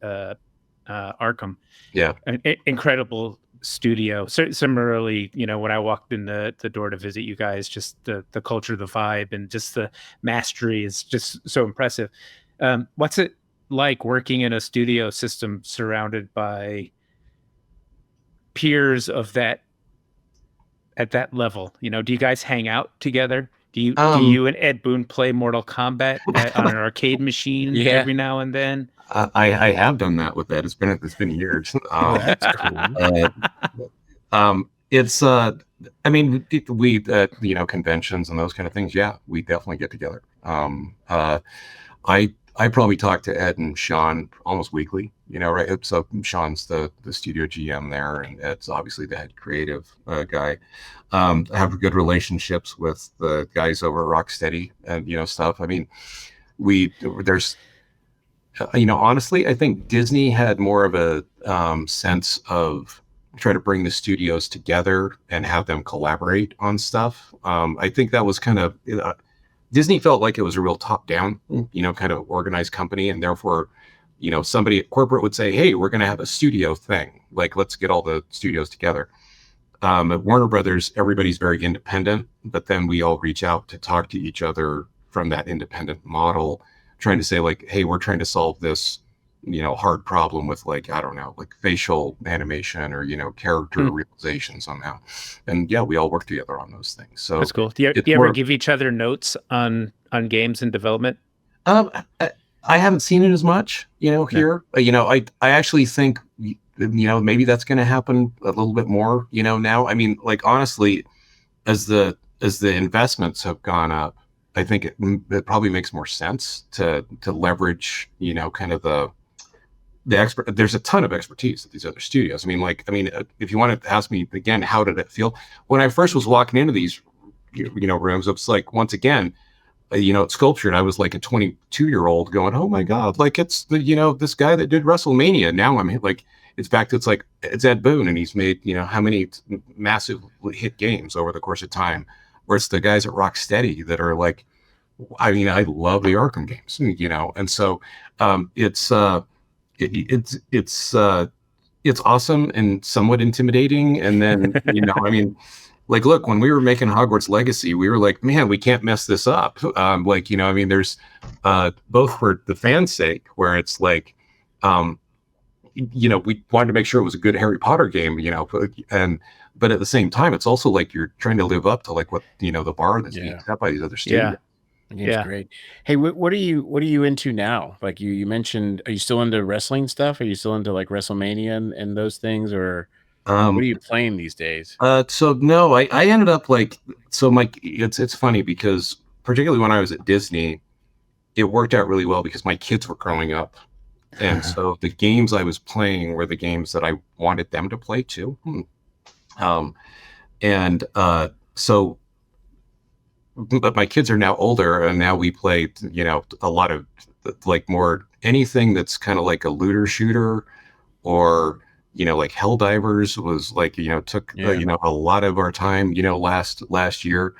Arkham. Yeah, an incredible studio. So similarly, when I walked in the door to visit you guys, just the culture, the vibe, and just the mastery is just so impressive. What's it like working in a studio system surrounded by peers of that? At that level, do you guys hang out together? Do you and Ed Boon play Mortal Kombat on an arcade machine every now and then? I have done that with Ed. It's been years. That's cool. It's I mean, we conventions and those kind of things. Yeah, we definitely get together. I probably talk to Ed and Sean almost weekly, right? So Sean's the studio GM there, and Ed's obviously the head creative guy. I have good relationships with the guys over at Rocksteady and, stuff. I mean, there's honestly, I think Disney had more of a sense of try to bring the studios together and have them collaborate on stuff. I think that was kind of... Disney felt like it was a real top-down, kind of organized company, and therefore, somebody at corporate would say, "Hey, we're going to have a studio thing. Like, let's get all the studios together." At Warner Brothers, everybody's very independent, but then we all reach out to talk to each other from that independent model, trying to say, like, "Hey, we're trying to solve this, hard problem with, like, I don't know, like facial animation or character realization somehow." And yeah, we all work together on those things. So that's cool. Do you ever give each other notes on games and development? I haven't seen it as much, here. I actually think maybe that's going to happen a little bit more, now. I mean, like, honestly, as the investments have gone up, I think it probably makes more sense to leverage, kind of the expert. There's a ton of expertise at these other studios. I mean, if you want to ask me again, how did it feel when I first was walking into these, rooms? It's like, once again, at Sculptured, I was like a 22-year-old going, "Oh my God, like it's the, this guy that did WrestleMania." Now I'm like, it's back to, it's Ed Boon, and he's made, how many massive hit games over the course of time, where it's the guys at Rocksteady that are like, I mean, I love the Arkham games, and so it's awesome and somewhat intimidating. And then, I mean, like, look, when we were making Hogwarts Legacy, we were like, man, we can't mess this up. I mean, there's both for the fans' sake, where it's like, we wanted to make sure it was a good Harry Potter game, but at the same time, it's also like you're trying to live up to like what, the bar that's being set by these other studios. Yeah, great. Hey, what are you into now? Like you mentioned, are you still into wrestling stuff? Are you still into like WrestleMania and those things, or what are you playing these days? So no, I ended up it's funny because particularly when I was at Disney, it worked out really well because my kids were growing up, and so the games I was playing were the games that I wanted them to play too. So. But my kids are now older, and now we play, a lot of like more anything that's kind of like a looter shooter, or like Helldivers was like took a lot of our time last year.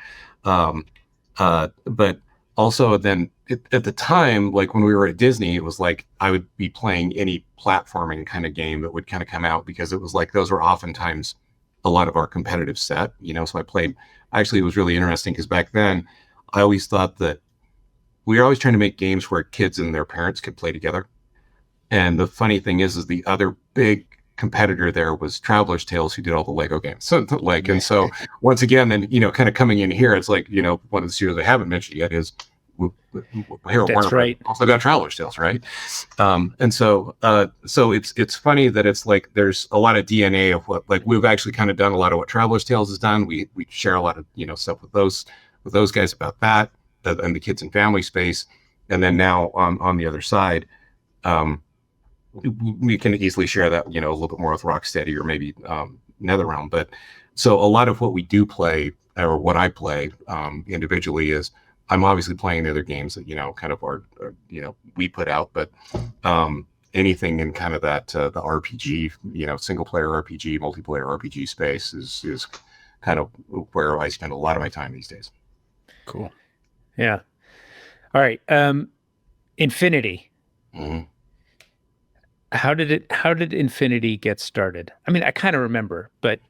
But also then at the time, like when we were at Disney, it was like I would be playing any platforming kind of game that would kind of come out, because it was like those were oftentimes a lot of our competitive set, so I played. Actually, it was really interesting because back then I always thought that we were always trying to make games where kids and their parents could play together. And the funny thing is the other big competitor there was Traveler's Tales, who did all the Lego games. So and so once again, then, kind of coming in here, it's like, one of the studios I haven't mentioned yet is here. That's right. Also got Traveler's Tales, right? And so it's funny that it's like there's a lot of DNA of what, like, we've actually kind of done a lot of what Traveler's Tales has done. We share a lot of stuff with those guys about that, and the kids and family space. And then now on the other side, we can easily share that, a little bit more with Rocksteady or maybe NetherRealm. But so a lot of what we do play, or what I play individually, is I'm obviously playing the other games that, kind of are we put out, but anything in kind of that the RPG, single player RPG, multiplayer RPG space is kind of where I spend a lot of my time these days. Cool. Yeah. All right. Infinity. Mm-hmm. How did Infinity get started? I mean, I kind of remember, but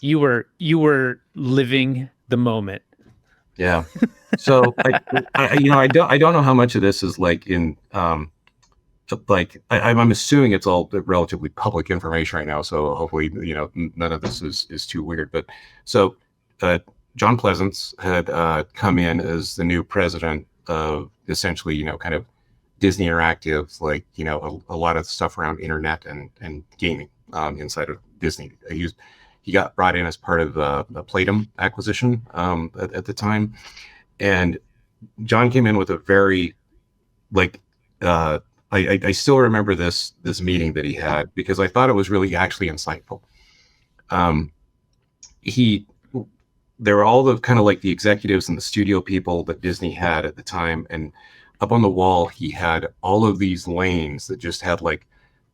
you were living the moment. Yeah. So I don't know how much of this is like in I'm assuming it's all relatively public information right now. So hopefully, none of this is too weird. But so John Pleasance had come in as the new president of essentially, kind of Disney Interactive, like, a lot of stuff around internet and gaming inside of Disney. He got brought in as part of the Playdom acquisition at the time. And John came in with a very, like, I still remember this meeting that he had, because I thought it was really actually insightful. There were all the kind of like the executives and the studio people that Disney had at the time, and up on the wall he had all of these lanes that just had like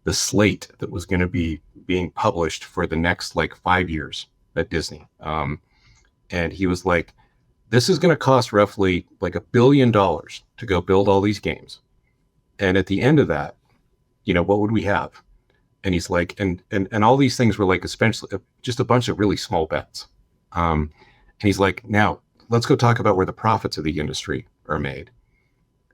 the slate that was going to be being published for the next like 5 years at Disney. And he was like, this is going to cost roughly like $1 billion to go build all these games. And at the end of that, what would we have? And he's like, and all these things were like especially just a bunch of really small bets. And he's like, now let's go talk about where the profits of the industry are made.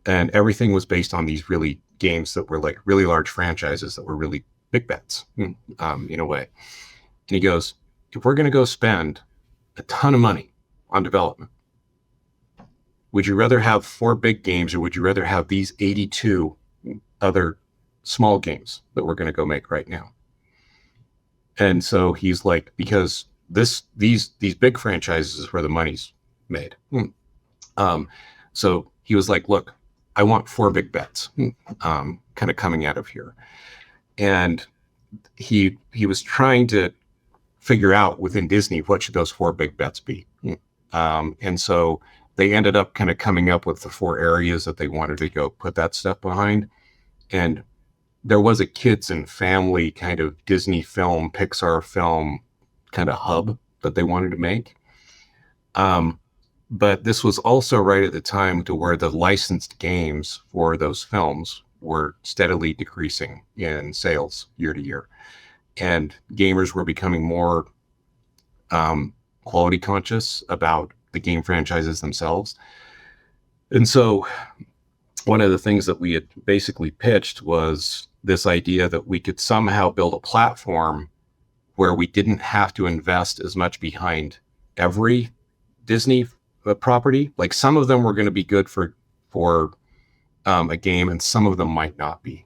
And everything was based on these really games that were like really large franchises that were really big bets, in a way. And he goes, if we're going to go spend a ton of money on development, would you rather have 4 big games, or would you rather have these 82 other small games that we're going to go make right now? And so he's like, because these big franchises is where the money's made. So he was like, look, I want 4 big bets kind of coming out of here. And he was trying to figure out within Disney, what should those 4 big bets be? And so they ended up kind of coming up with the 4 areas that they wanted to go put that stuff behind. And there was a kids and family kind of Disney film, Pixar film kind of hub that they wanted to make. But this was also right at the time to where the licensed games for those films were steadily decreasing in sales year to year. And gamers were becoming more quality conscious about the game franchises themselves. And so one of the things that we had basically pitched was this idea that we could somehow build a platform where we didn't have to invest as much behind every Disney property. Like, some of them were going to be good for a game, and some of them might not be.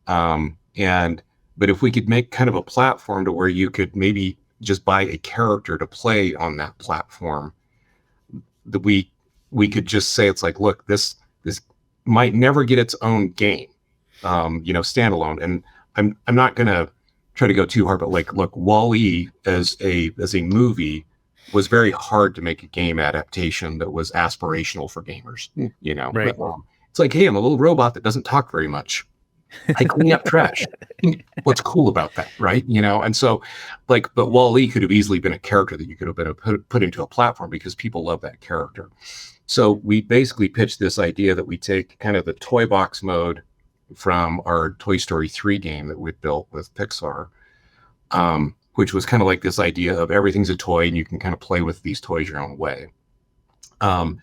But if we could make kind of a platform to where you could maybe just buy a character to play on that platform, that we could just say, it's like, look, this might never get its own game, standalone. And I'm not going to try to go too hard, but like, look, WALL-E as a movie was very hard to make a game adaptation that was aspirational for gamers, Right. But, it's like, hey, I'm a little robot that doesn't talk very much. I clean up trash. What's cool about that, right? And so, but Wall-E could have easily been a character that you could have been put into a platform because people love that character. So we basically pitched this idea that we take kind of the toy box mode from our Toy Story 3 game that we'd built with Pixar, which was kind of like this idea of everything's a toy and you can kind of play with these toys your own way. And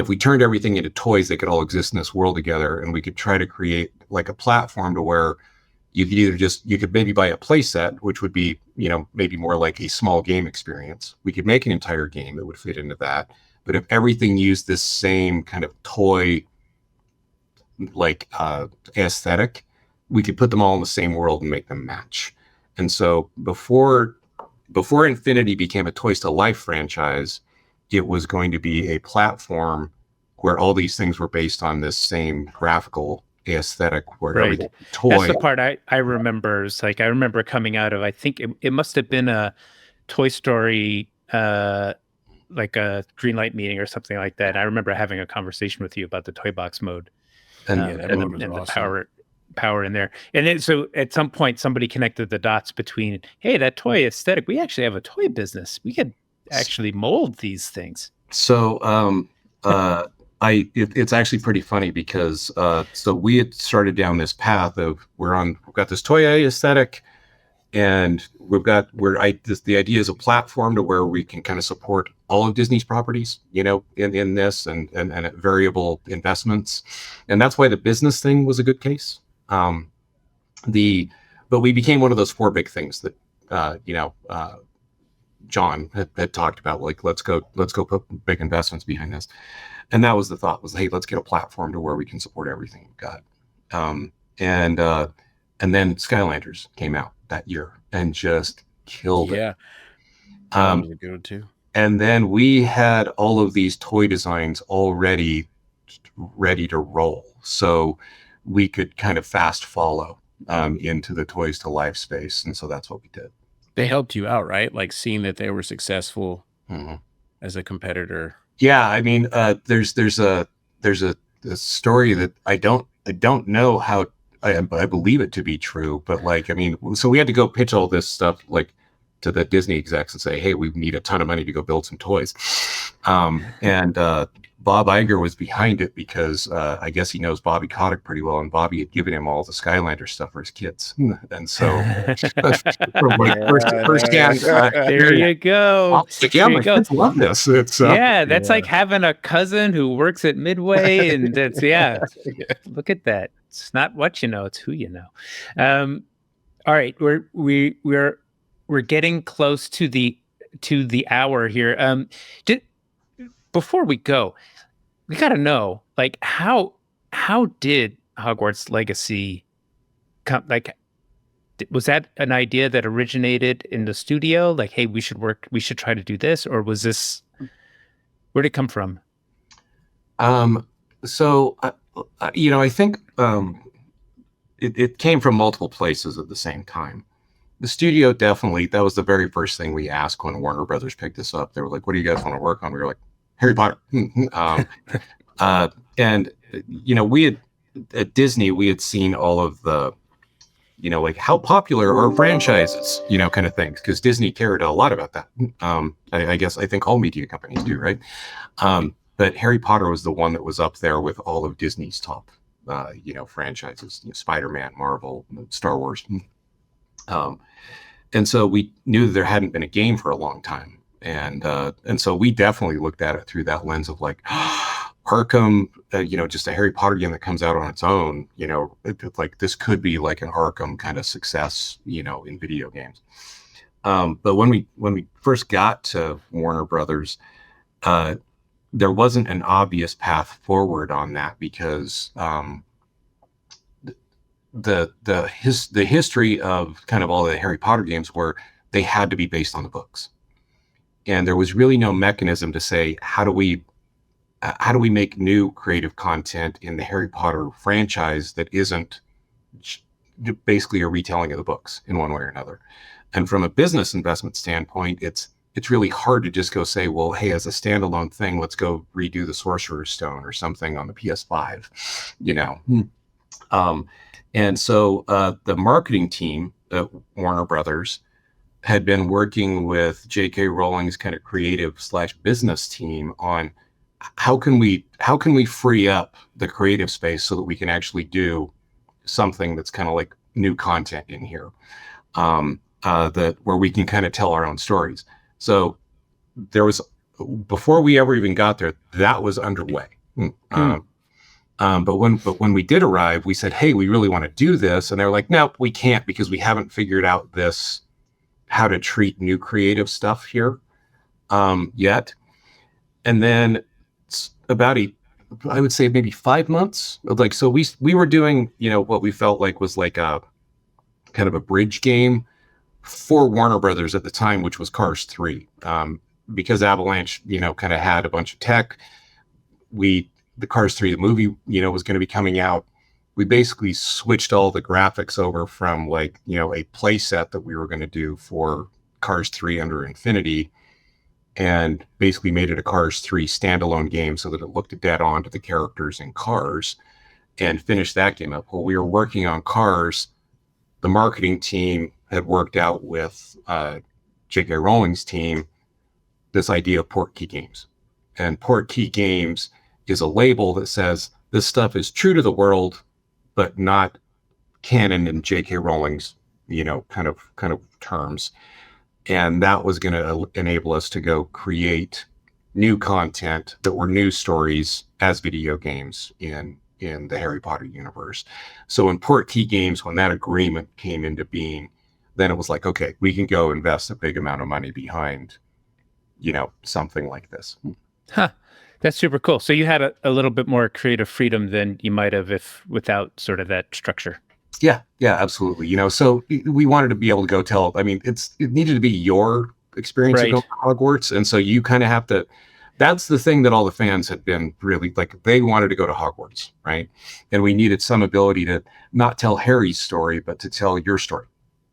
if we turned everything into toys, they could all exist in this world together, and we could try to create like a platform to where you could maybe buy a play set, which would be, maybe more like a small game experience. We could make an entire game that would fit into that. But if everything used this same kind of toy like aesthetic, we could put them all in the same world and make them match. And so before Infinity became a Toys to Life franchise, it was going to be a platform where all these things were based on this same graphical aesthetic where everything toy. That's the part I remember. It's like I remember coming out of, I think it must have been a Toy Story like a Greenlight meeting or something like that. I remember having a conversation with you about the toy box mode and the power in there. And then, so at some point somebody connected the dots between, hey, that toy aesthetic, we actually have a toy business. We could actually mold these things. So it's actually pretty funny because so we had started down this path of we've got this toy aesthetic, and the idea is a platform to where we can kind of support all of Disney's properties, in this and at variable investments. And that's why the business thing was a good case. But we became one of those 4 big things that, John had talked about, like, let's go put big investments behind this. And that was the thought was, hey, let's get a platform to where we can support everything we've got. And then Skylanders came out that year and just killed it. Yeah. That was a good one too. And then we had all of these toy designs already ready to roll. So we could kind of fast follow into the Toys to Life space. And so that's what we did. They helped you out, right? Like seeing that they were successful as a competitor. Yeah, I mean, there's a story that I don't know how I believe it to be true, but like, I mean, so we had to go pitch all this stuff like to the Disney execs and say, hey, we need a ton of money to go build some toys. And Bob Iger was behind it because I guess he knows Bobby Kotick pretty well, and Bobby had given him all the Skylander stuff for his kids. And so first hand, there you go. My kids love this. It's that's like having a cousin who works at Midway, and it's look at that. It's not what you know, it's who you know. All right, we're getting close to the hour here. Before we go, we got to know, like, how did Hogwarts Legacy come? Like, was that an idea that originated in the studio? Like, hey, we should try to do this, or was this, where'd it come from? So I think it came from multiple places at the same time. The studio definitely, that was the very first thing we asked when Warner Brothers picked us up. They were like, what do you guys want to work on? We were like, Harry Potter. And, we had, at Disney, we had seen all of the, like how popular are franchises, kind of things, because Disney cared a lot about that. I think all media companies do, right? But Harry Potter was the one that was up there with all of Disney's top, franchises, Spider-Man, Marvel, Star Wars. And so we knew that there hadn't been a game for a long time. And so we definitely looked at it through that lens of like, Arkham, just a Harry Potter game that comes out on its own, like this could be like an Arkham kind of success, in video games. But when we first got to Warner Brothers, there wasn't an obvious path forward on that because the history of kind of all the Harry Potter games were they had to be based on the books. And there was really no mechanism to say, how do we make new creative content in the Harry Potter franchise that isn't basically a retelling of the books in one way or another? And from a business investment standpoint, it's really hard to just go say, well, hey, as a standalone thing, let's go redo the Sorcerer's Stone or something on the PS5, And so the marketing team at Warner Brothers had been working with J.K. Rowling's kind of creative / business team on how can we free up the creative space so that we can actually do something that's kind of like new content in here, that where we can kind of tell our own stories. So there was, before we ever even got there, that was underway. But when we did arrive, we said, hey, we really want to do this. And they were like, no, we can't, because we haven't figured out how to treat new creative stuff here yet. And then I would say maybe 5 months, like, so we were doing, what we felt like was like a kind of a bridge game for Warner Brothers at the time, which was Cars 3. Because Avalanche, kind of had a bunch of tech, the Cars 3, the movie, was going to be coming out. We basically switched all the graphics over from like, a play set that we were going to do for Cars 3 under Infinity, and basically made it a Cars 3 standalone game so that it looked dead on to the characters in Cars, and finished that game up. While we were working on Cars, the marketing team had worked out with J.K. Rowling's team this idea of Portkey Games. And Portkey Games is a label that says this stuff is true to the world, but not canon in J.K. Rowling's, kind of terms. And that was going to enable us to go create new content that were new stories as video games in the Harry Potter universe. So in Portkey Games, when that agreement came into being, then it was like, okay, we can go invest a big amount of money behind, something like this. Huh. That's super cool. So you had a little bit more creative freedom than you might have if without sort of that structure. Yeah, absolutely. So we wanted to be able to go tell, it needed to be your experience Right. of going to Hogwarts. And so you kind of have to, that's the thing that all the fans had been really like, they wanted to go to Hogwarts, right? And we needed some ability to not tell Harry's story, but to tell your story.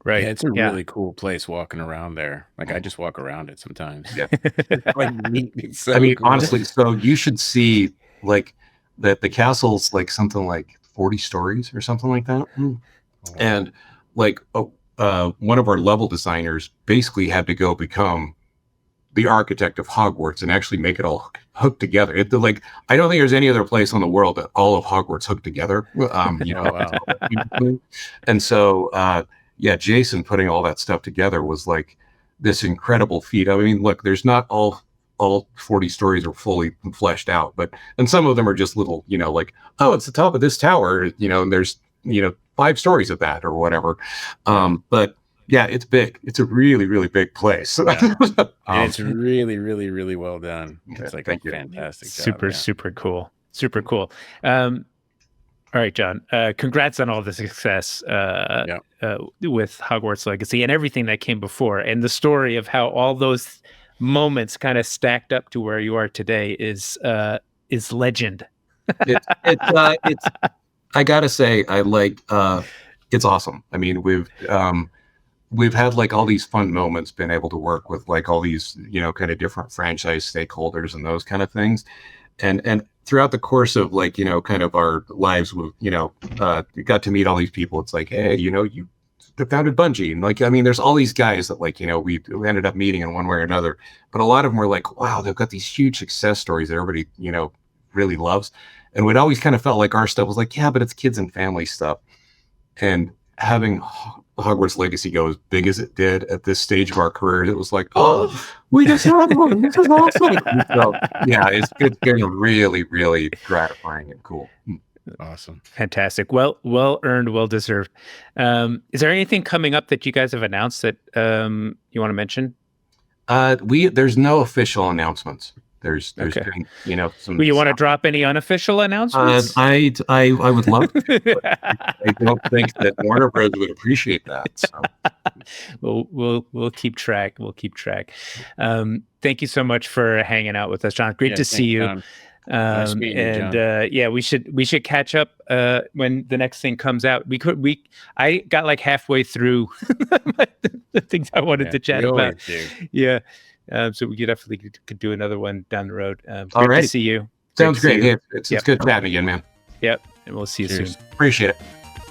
Right. Yeah, it's a really cool place walking around there. Like, I just walk around it sometimes. Yeah. Like, it's so cool. Honestly, so you should see like that the castle's like something like 40 stories or something like that. And like one of our level designers basically had to go become the architect of Hogwarts and actually make it all hooked together. I don't think there's any other place in the world that all of Hogwarts hooked together. Wow. And so, Jason putting all that stuff together was like this incredible feat. I mean, look, there's not all 40 stories are fully fleshed out, and some of them are just little, like, oh, it's the top of this tower, and there's, 5 stories of that or whatever. But yeah, it's big. It's a really, really big place. Yeah. And it's really, really, really well done. It's like a fantastic job. Super cool. Super cool. All right, John, congrats on all the success with Hogwarts Legacy and everything that came before, and the story of how all those moments kind of stacked up to where you are today is legend. It's I gotta say, it's awesome. I mean, we've had like all these fun moments, been able to work with like all these, kind of different franchise stakeholders and those kind of things. And throughout the course of like, kind of our lives, we got to meet all these people. It's like, hey, you founded Bungie. And like, I mean, there's all these guys that like, we ended up meeting in one way or another, but a lot of them were like, wow, they've got these huge success stories that everybody, really loves. And we'd always kind of felt like our stuff was like, yeah, but it's kids and family stuff. And having Hogwarts Legacy go as big as it did at this stage of our career, it was like, oh, we just had one. This is awesome. So, yeah, it's getting really, really gratifying and cool. Awesome. Fantastic. Well earned, well deserved. Is there anything coming up that you guys have announced that you want to mention? There's no official announcements. There's Okay. been, some. You want to drop any unofficial announcements? I would love to. I don't think that Warner Bros. Would appreciate that. So. We'll keep track. Thank you so much for hanging out with us, John. Great to see you. John. Nice meeting you, John. We should catch up when the next thing comes out. I got like halfway through the things I wanted to chat about. Yeah. So we could do another one down the road. Great to see you. Sounds great. It's good chatting again, man. Yep. And we'll see you soon. Appreciate it.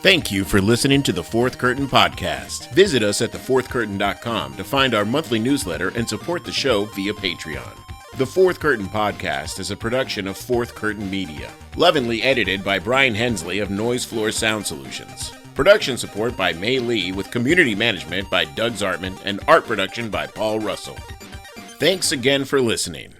Thank you for listening to the Fourth Curtain Podcast. Visit us at thefourthcurtain.com to find our monthly newsletter and support the show via Patreon. The Fourth Curtain Podcast is a production of Fourth Curtain Media, lovingly edited by Bryen Hensley of Noise Floor Sound Solutions. Production support by May Lee with community management by Doug Zartman and art production by Paul Russell. Thanks again for listening.